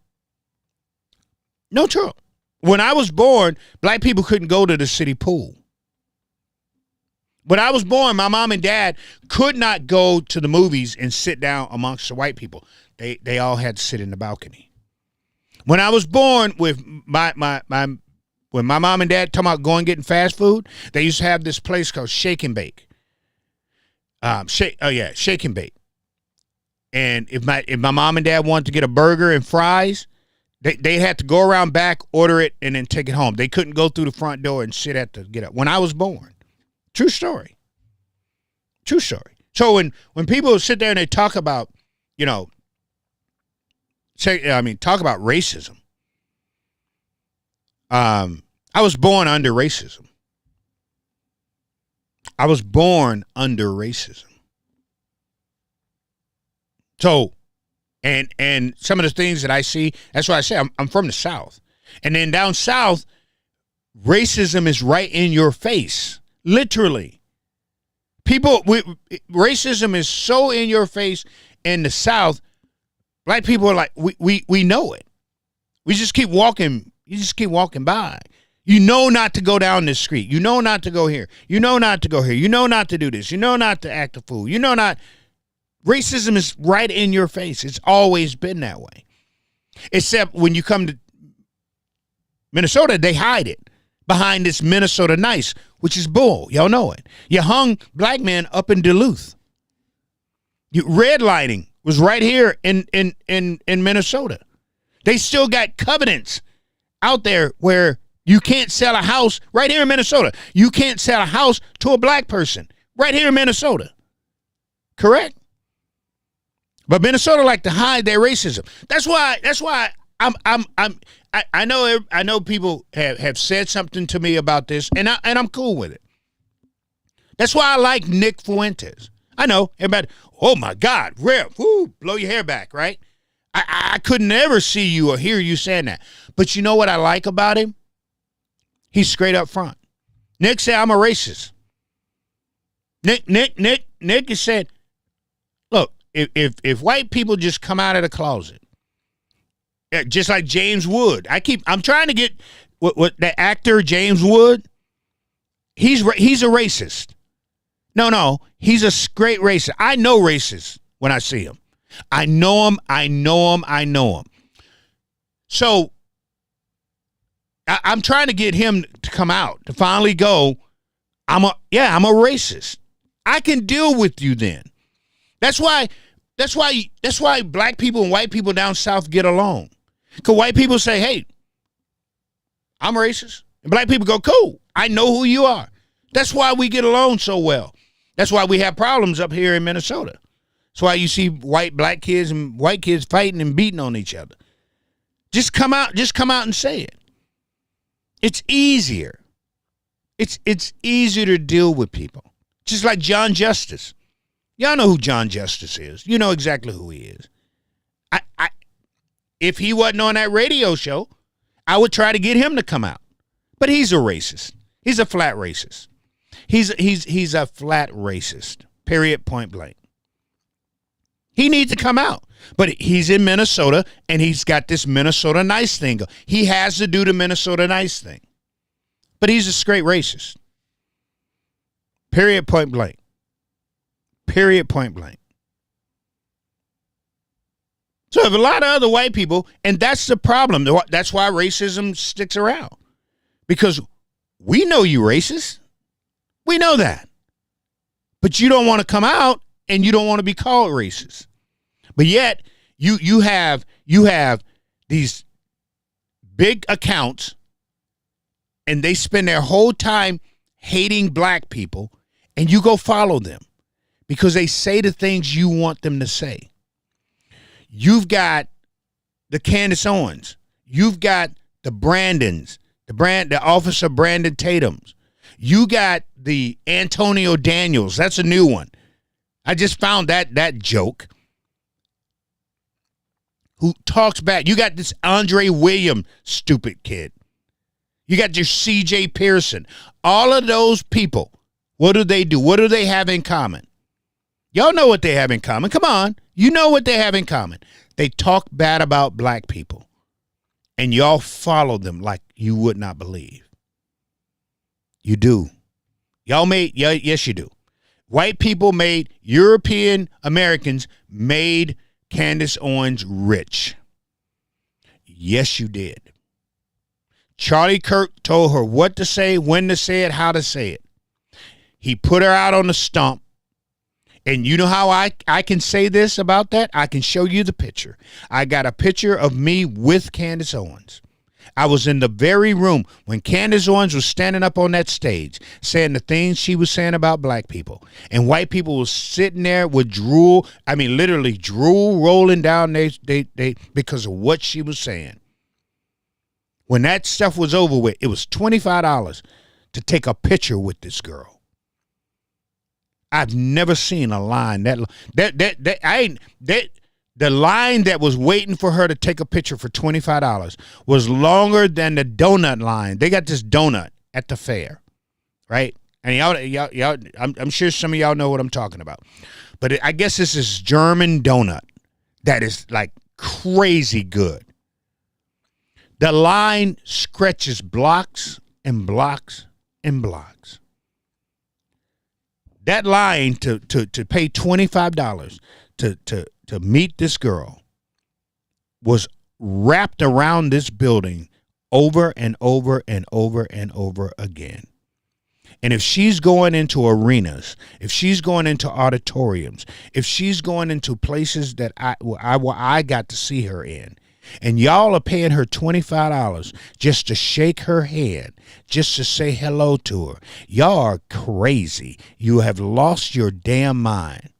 No trouble. When I was born, black people couldn't go to the city pool. When I was born, my mom and dad could not go to the movies and sit down amongst the white people. They all had to sit in the balcony. When I was born, with when my mom and dad talking about going getting fast food, they used to have this place called Shake and Bake. Shake and Bake. And if my mom and dad wanted to get a burger and fries, They had to go around back, order it, and then take it home. They couldn't go through the front door and sit at the get up. When I was born. True story. So when people sit there and they talk about, talk about racism. I was born under racism. So, and some of the things that I see, that's why I say I'm from the South. And then down South, racism is right in your face, literally. Racism is so in your face in the South. Black people are like, we know it. We just keep walking. You just keep walking by. You know not to go down this street. You know not to go here. You know not to go here. You know not to do this. You know not to act a fool. You know not. Racism is right in your face. It's always been that way. Except when you come to Minnesota, they hide it behind this Minnesota nice, which is bull. Y'all know it. You hung black men up in Duluth. Redlining was right here in Minnesota. They still got covenants out there where you can't sell a house right here in Minnesota. You can't sell a house to a black person right here in Minnesota. Correct? But Minnesota like to hide their racism. That's why I know people have said something to me about this, and I'm cool with it. That's why I like Nick Fuentes. I know everybody. Oh my God, Rev, blow your hair back, right? I could never see you or hear you saying that. But you know what I like about him? He's straight up front. Nick said, "I'm a racist." Nick has said, "Look, if white people just come out of the closet, just like James Wood. I'm trying to get what the actor James Wood. He's a racist. No, he's a great racist. I know racists when I see him. I know him. So I'm trying to get him to come out, to finally go, I'm a racist. I can deal with you then. That's why black people and white people down south get along. Because white people say, hey, I'm racist. And black people go, cool, I know who you are. That's why we get along so well. That's why we have problems up here in Minnesota. That's why you see black kids and white kids fighting and beating on each other. Just come out and say it. It's easier. It's easier to deal with people. Just like John Justice. Y'all know who John Justice is. You know exactly who he is. If he wasn't on that radio show, I would try to get him to come out. But he's a racist. He's a flat racist. He's a flat racist. Period. Point blank. He needs to come out. But he's in Minnesota, and he's got this Minnesota nice thing. He has to do the Minnesota nice thing. But he's a straight racist. Period. Point blank. Period. Point blank. So if a lot of other white people, and that's the problem. That's why racism sticks around. Because we know you racist. We know that. But you don't want to come out, and you don't want to be called racist. But yet you have these big accounts, and they spend their whole time hating black people, and you go follow them because they say the things you want them to say. You've got the Candace Owens. You've got the Brandons, the Officer Brandon Tatums. You got the Antonio Daniels. That's a new one. I just found that joke. Who talks back. You got this Andre Williams stupid kid. You got your C.J. Pearson. All of those people, what do they do? What do they have in common? Y'all know what they have in common. Come on. You know what they have in common. They talk bad about black people. And y'all follow them like you would not believe. You do. Yes, you do. White people European Americans made Candace Owens rich. Yes, you did. Charlie Kirk told her what to say, when to say it, how to say it. He put her out on the stump. And you know how I can say this about that? I can show you the picture. I got a picture of me with Candace Owens. I was in the very room when Candace Owens was standing up on that stage saying the things she was saying about black people. And white people was sitting there with drool, literally drool rolling down they because of what she was saying. When that stuff was over with, it was $25 to take a picture with this girl. I've never seen a line the line that was waiting for her to take a picture for $25 was longer than the donut line. They got this donut at the fair, right? And y'all, I'm sure some of y'all know what I'm talking about. But I guess this is German donut that is like crazy good. The line stretches blocks and blocks and blocks. That line to pay $25 to meet this girl was wrapped around this building over and over and over and over again. And if she's going into arenas, if she's going into auditoriums, if she's going into places that I got to see her in, and y'all are paying her $25 just to shake her hand, just to say hello to her. Y'all are crazy. You have lost your damn mind.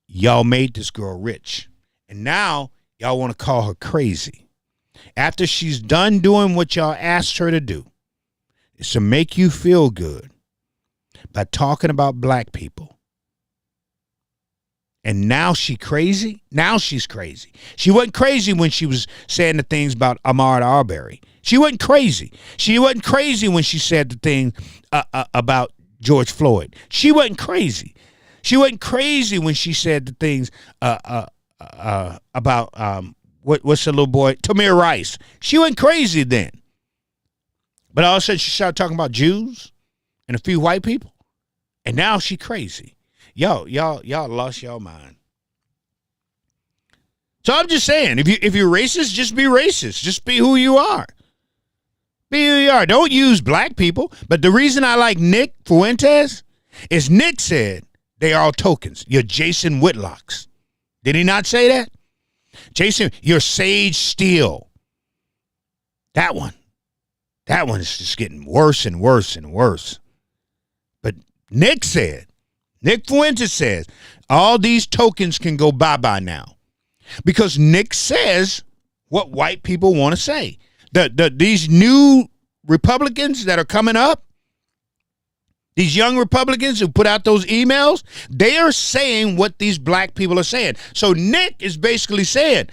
Y'all made this girl rich. And now y'all want to call her crazy. After she's done doing what y'all asked her to do, is to make you feel good by talking about black people. And now she crazy? Now she's crazy. She wasn't crazy when she was saying the things about Ahmaud Arbery. She wasn't crazy. She wasn't crazy when she said the thing about George Floyd. She wasn't crazy. She wasn't crazy when she said the things about what's the little boy? Tamir Rice. She went crazy then. But all of a sudden she started talking about Jews and a few white people. And now she crazy. Y'all lost y'all mind. So I'm just saying, if you're racist, just be racist. Just be who you are. Be who you are. Don't use black people. But the reason I like Nick Fuentes is Nick said they are all tokens. You're Jason Whitlocks. Did he not say that? Jason, you're Sage Steele. That one is just getting worse and worse and worse. But Nick Fuentes says, all these tokens can go bye-bye now. Because Nick says what white people want to say. These new Republicans that are coming up, these young Republicans who put out those emails, they are saying what these black people are saying. So Nick is basically saying,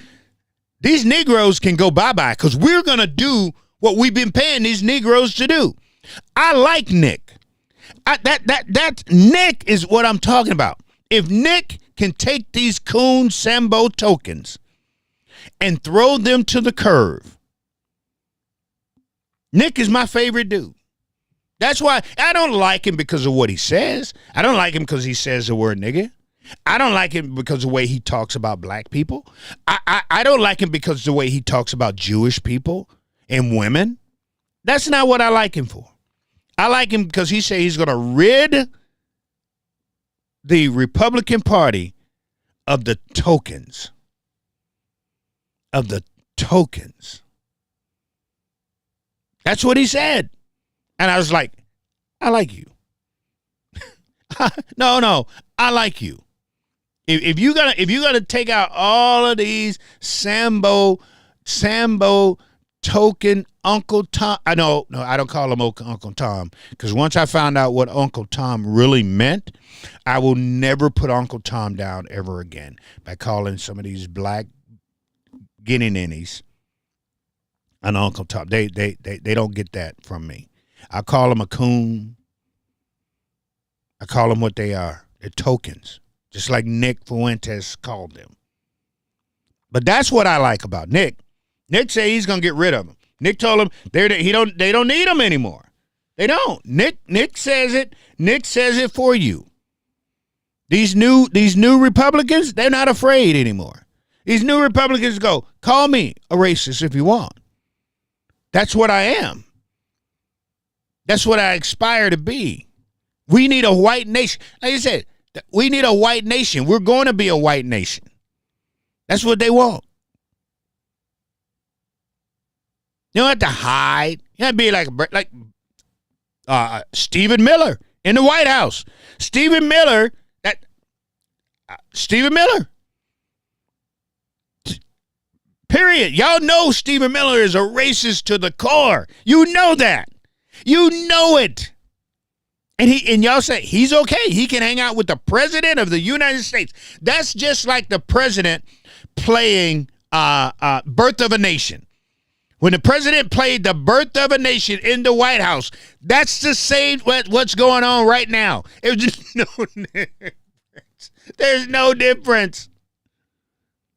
these Negroes can go bye-bye because we're going to do what we've been paying these Negroes to do. I like Nick. That Nick is what I'm talking about. If Nick can take these Coon Sambo tokens and throw them to the curve, Nick is my favorite dude. That's why I don't like him because of what he says. I don't like him because he says the word nigger. I don't like him because of the way he talks about black people. I don't like him because of the way he talks about Jewish people and women. That's not what I like him for. I like him because he said he's going to rid the Republican Party of the tokens. Of the tokens. That's what he said. And I was like, I like you. No, I like you. If you gotta take out all of these Sambo token Uncle Tom. No, I don't call him Uncle Tom, because once I found out what Uncle Tom really meant, I will never put Uncle Tom down ever again by calling some of these black guinea ninnies an Uncle Tom. They don't get that from me. I call them a coon. I call them what they are. They're tokens, just like Nick Fuentes called them. But that's what I like about Nick. Nick said he's gonna get rid of them. Nick told him they don't need them anymore. They don't. Nick says it. Nick says it for you. These new Republicans, they're not afraid anymore. These new Republicans go, call me a racist if you want. That's what I am. That's what I aspire to be. We need a white nation. Like I said, we need a white nation. We're going to be a white nation. That's what they want. You don't have to hide. You have to be like Stephen Miller in the White House. Stephen Miller. Period. Y'all know Stephen Miller is a racist to the core. You know that. You know it. And y'all say he's okay. He can hang out with the president of the United States. That's just like the president playing Birth of a Nation. When the president played the Birth of a Nation in the White House, that's the same what's going on right now. It was just no difference. There's no difference.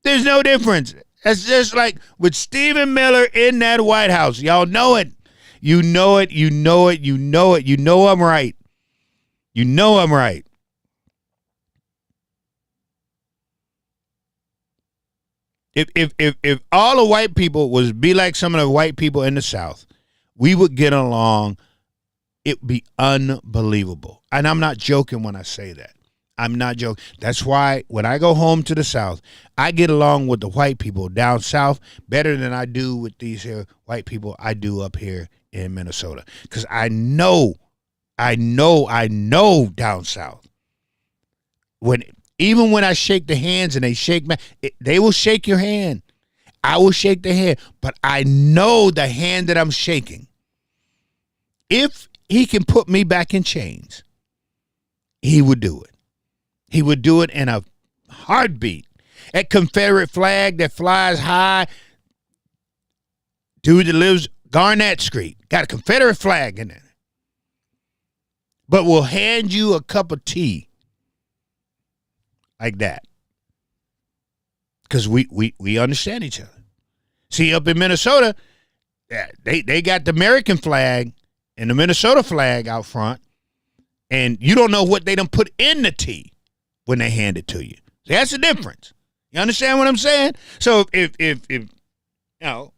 There's no difference. That's just like with Stephen Miller in that White House. Y'all know it. You know it. You know it. You know it. You know I'm right. You know I'm right. If all the white people was be like some of the white people in the South, we would get along. It would be unbelievable. And I'm not joking when I say that. I'm not joking. That's why when I go home to the South, I get along with the white people down South better than I do with these here white people I do up here in Minnesota. Because I know down South. Even when I shake the hands and they shake they will shake your hand. I will shake the hand. But I know the hand that I'm shaking. If he can put me back in chains, he would do it. He would do it in a heartbeat. That Confederate flag that flies high. Dude that lives Garnett Street. Got a Confederate flag in it. But will hand you a cup of tea. Like that. Because we understand each other. See, up in Minnesota, they got the American flag and the Minnesota flag out front, and you don't know what they done put in the tea when they hand it to you. See, that's the difference. You understand what I'm saying? So if you know,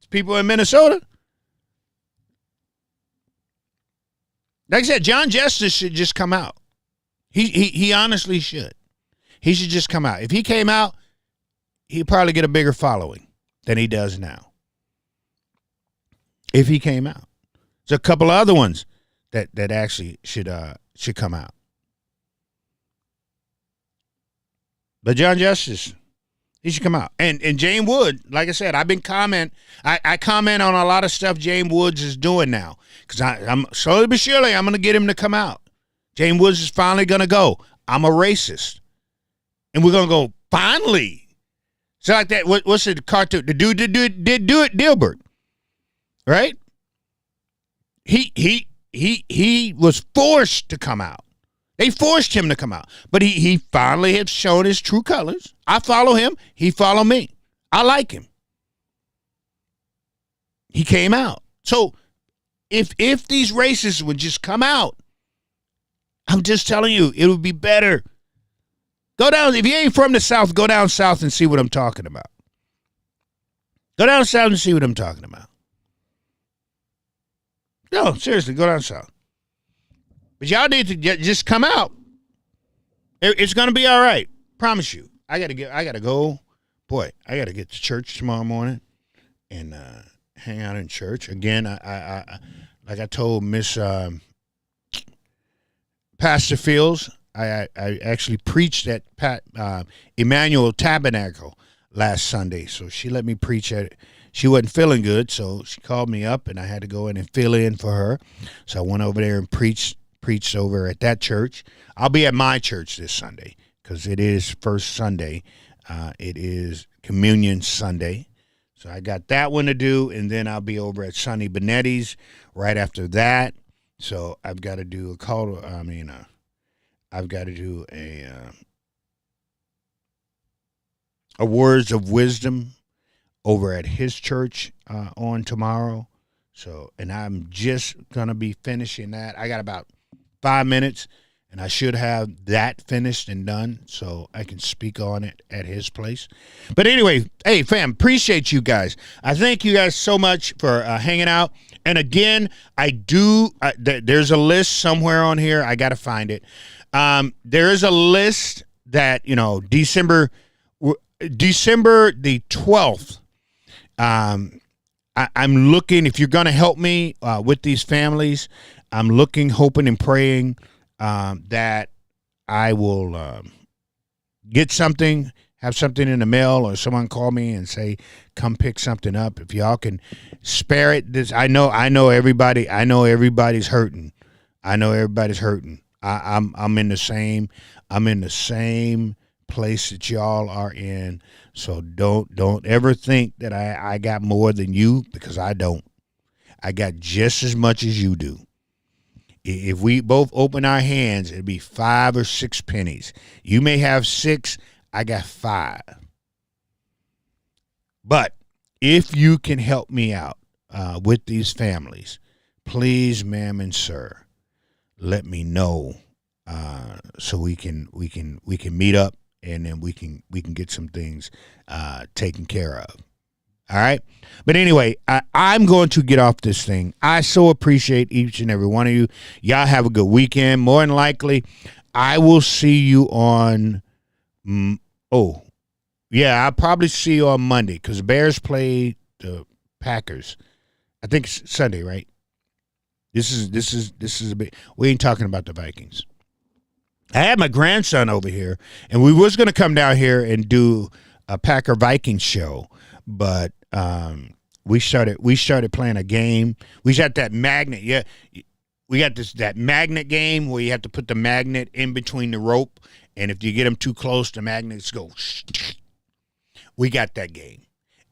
people in Minnesota, like I said, John Justice should just come out. He honestly should. He should just come out. If he came out, he'd probably get a bigger following than he does now. If he came out. There's a couple of other ones that actually should come out. But John Justice, he should come out. And James Wood, like I said, I comment on a lot of stuff James Woods is doing now. Because I'm slowly but surely, I'm going to get him to come out. James Woods is finally going to go, I'm a racist. And we're going to go, finally. So like that, what's the cartoon? The dude did do it, Dilbert. Right? He was forced to come out. They forced him to come out. But he finally has shown his true colors. I follow him. He follow me. I like him. He came out. So if these racists would just come out, I'm just telling you, it would be better. Go down. If you ain't from the South, go down south and see what I'm talking about. Go down south and see what I'm talking about. No, seriously, go down south. But y'all need to just come out. It's gonna be all right. Promise you. I gotta go. Boy, I gotta get to church tomorrow morning and hang out in church again. I like I told Miss Pastor Fields. I actually preached at Emmanuel Tabernacle last Sunday, so she let me preach at it. She wasn't feeling good, so she called me up, and I had to go in and fill in for her. So I went over there and preached over at that church. I'll be at my church this Sunday because it is first Sunday. It is Communion Sunday. So I got that one to do, and then I'll be over at Sonny Benetti's right after that. So I've got to do I've got to do a words of wisdom over at his church on tomorrow. So, and I'm just going to be finishing that. I got about 5 minutes, and I should have that finished and done so I can speak on it at his place. But anyway, hey, fam, appreciate you guys. I thank you guys so much for hanging out. And again, there's a list somewhere on here. I got to find it. There is a list that, December the 12th, I'm looking, if you're going to help me with these families, I'm looking, hoping, and praying that I will get something, have something in the mail, or someone call me and say, come pick something up. If y'all can spare it. I know everybody. I know everybody's hurting. I'm in the same place that y'all are in. So don't ever think that I got more than you, because I don't. I got just as much as you do. If we both open our hands, it'd be 5 or 6 pennies. You may have 6, I got 5. But if you can help me out with these families, please, ma'am and sir, let me know so we can meet up, and then we can get some things taken care of. All right? But anyway, I'm going to get off this thing. I so appreciate each and every one of you. Y'all have a good weekend. More than likely, I will see you on I'll probably see you on Monday, because the Bears play the Packers. I think it's Sunday, right? This is a big. We ain't talking about the Vikings. I had my grandson over here, and we was going to come down here and do a Packer Vikings show, but we started playing a game. We got that magnet. Yeah, we got that magnet game where you have to put the magnet in between the rope, and if you get them too close, the magnets go. We got that game,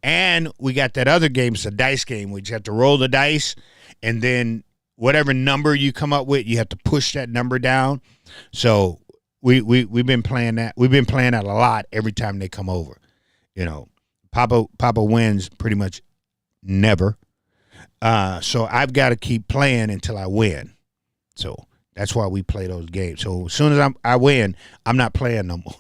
and we got that other game. It's a dice game where you have to roll the dice, and then whatever number you come up with, you have to push that number down. So we've been playing that. We've been playing that a lot every time they come over, Papa wins pretty much never. So I've got to keep playing until I win. So that's why we play those games. So as soon as I win, I'm not playing no more.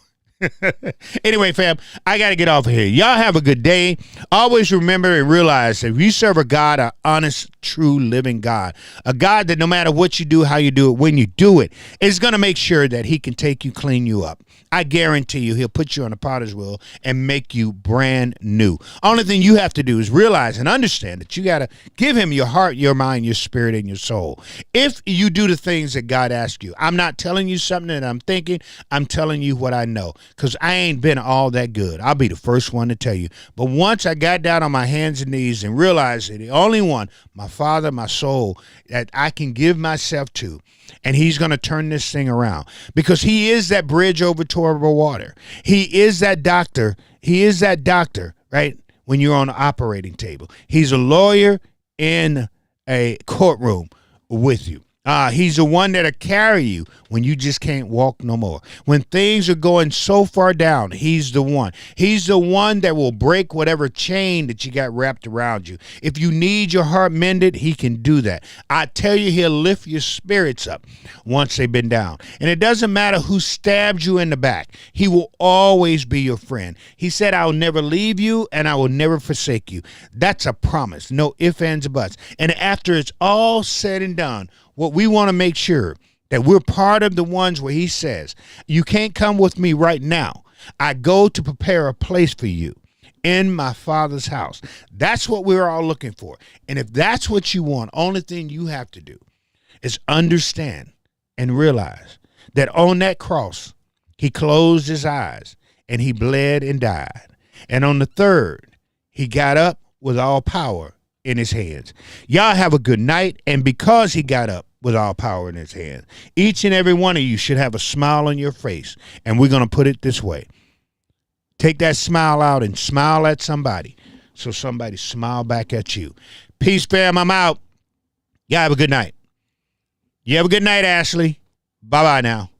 Anyway, fam, I got to get off of here. Y'all have a good day. Always remember and realize that if you serve a God, an honest, true, living God, a God that no matter what you do, how you do it, when you do it, is going to make sure that he can take you, clean you up. I guarantee you he'll put you on a potter's wheel and make you brand new. Only thing you have to do is realize and understand that you got to give him your heart, your mind, your spirit, and your soul. If you do the things that God asks you, I'm not telling you something that I'm thinking. I'm telling you what I know, because I ain't been all that good. I'll be the first one to tell you. But once I got down on my hands and knees and realized that the only one, my Father, my soul, that I can give myself to, and he's going to turn this thing around, because he is that bridge over troubled water. He is that doctor. He is that doctor, right? When you're on the operating table, he's a lawyer in a courtroom with you. He's the one that'll carry you when you just can't walk no more. When things are going so far down, he's the one. He's the one that will break whatever chain that you got wrapped around you. If you need your heart mended, he can do that. I tell you, he'll lift your spirits up once they've been down. And it doesn't matter who stabbed you in the back. He will always be your friend. He said, I will never leave you and I will never forsake you. That's a promise. No ifs, ands, or buts. And after it's all said and done, what we want to make sure that we're part of the ones where he says, you can't come with me right now. I go to prepare a place for you in my Father's house. That's what we're all looking for. And if that's what you want, only thing you have to do is understand and realize that on that cross, he closed his eyes and he bled and died. And on the third, he got up with all power in his hands. Y'all have a good night. And because he got up with all power in his hand, each and every one of you should have a smile on your face. And we're going to put it this way. Take that smile out and smile at somebody, so somebody smile back at you. Peace, fam. I'm out. Y'all have a good night. You have a good night, Ashley. Bye-bye now.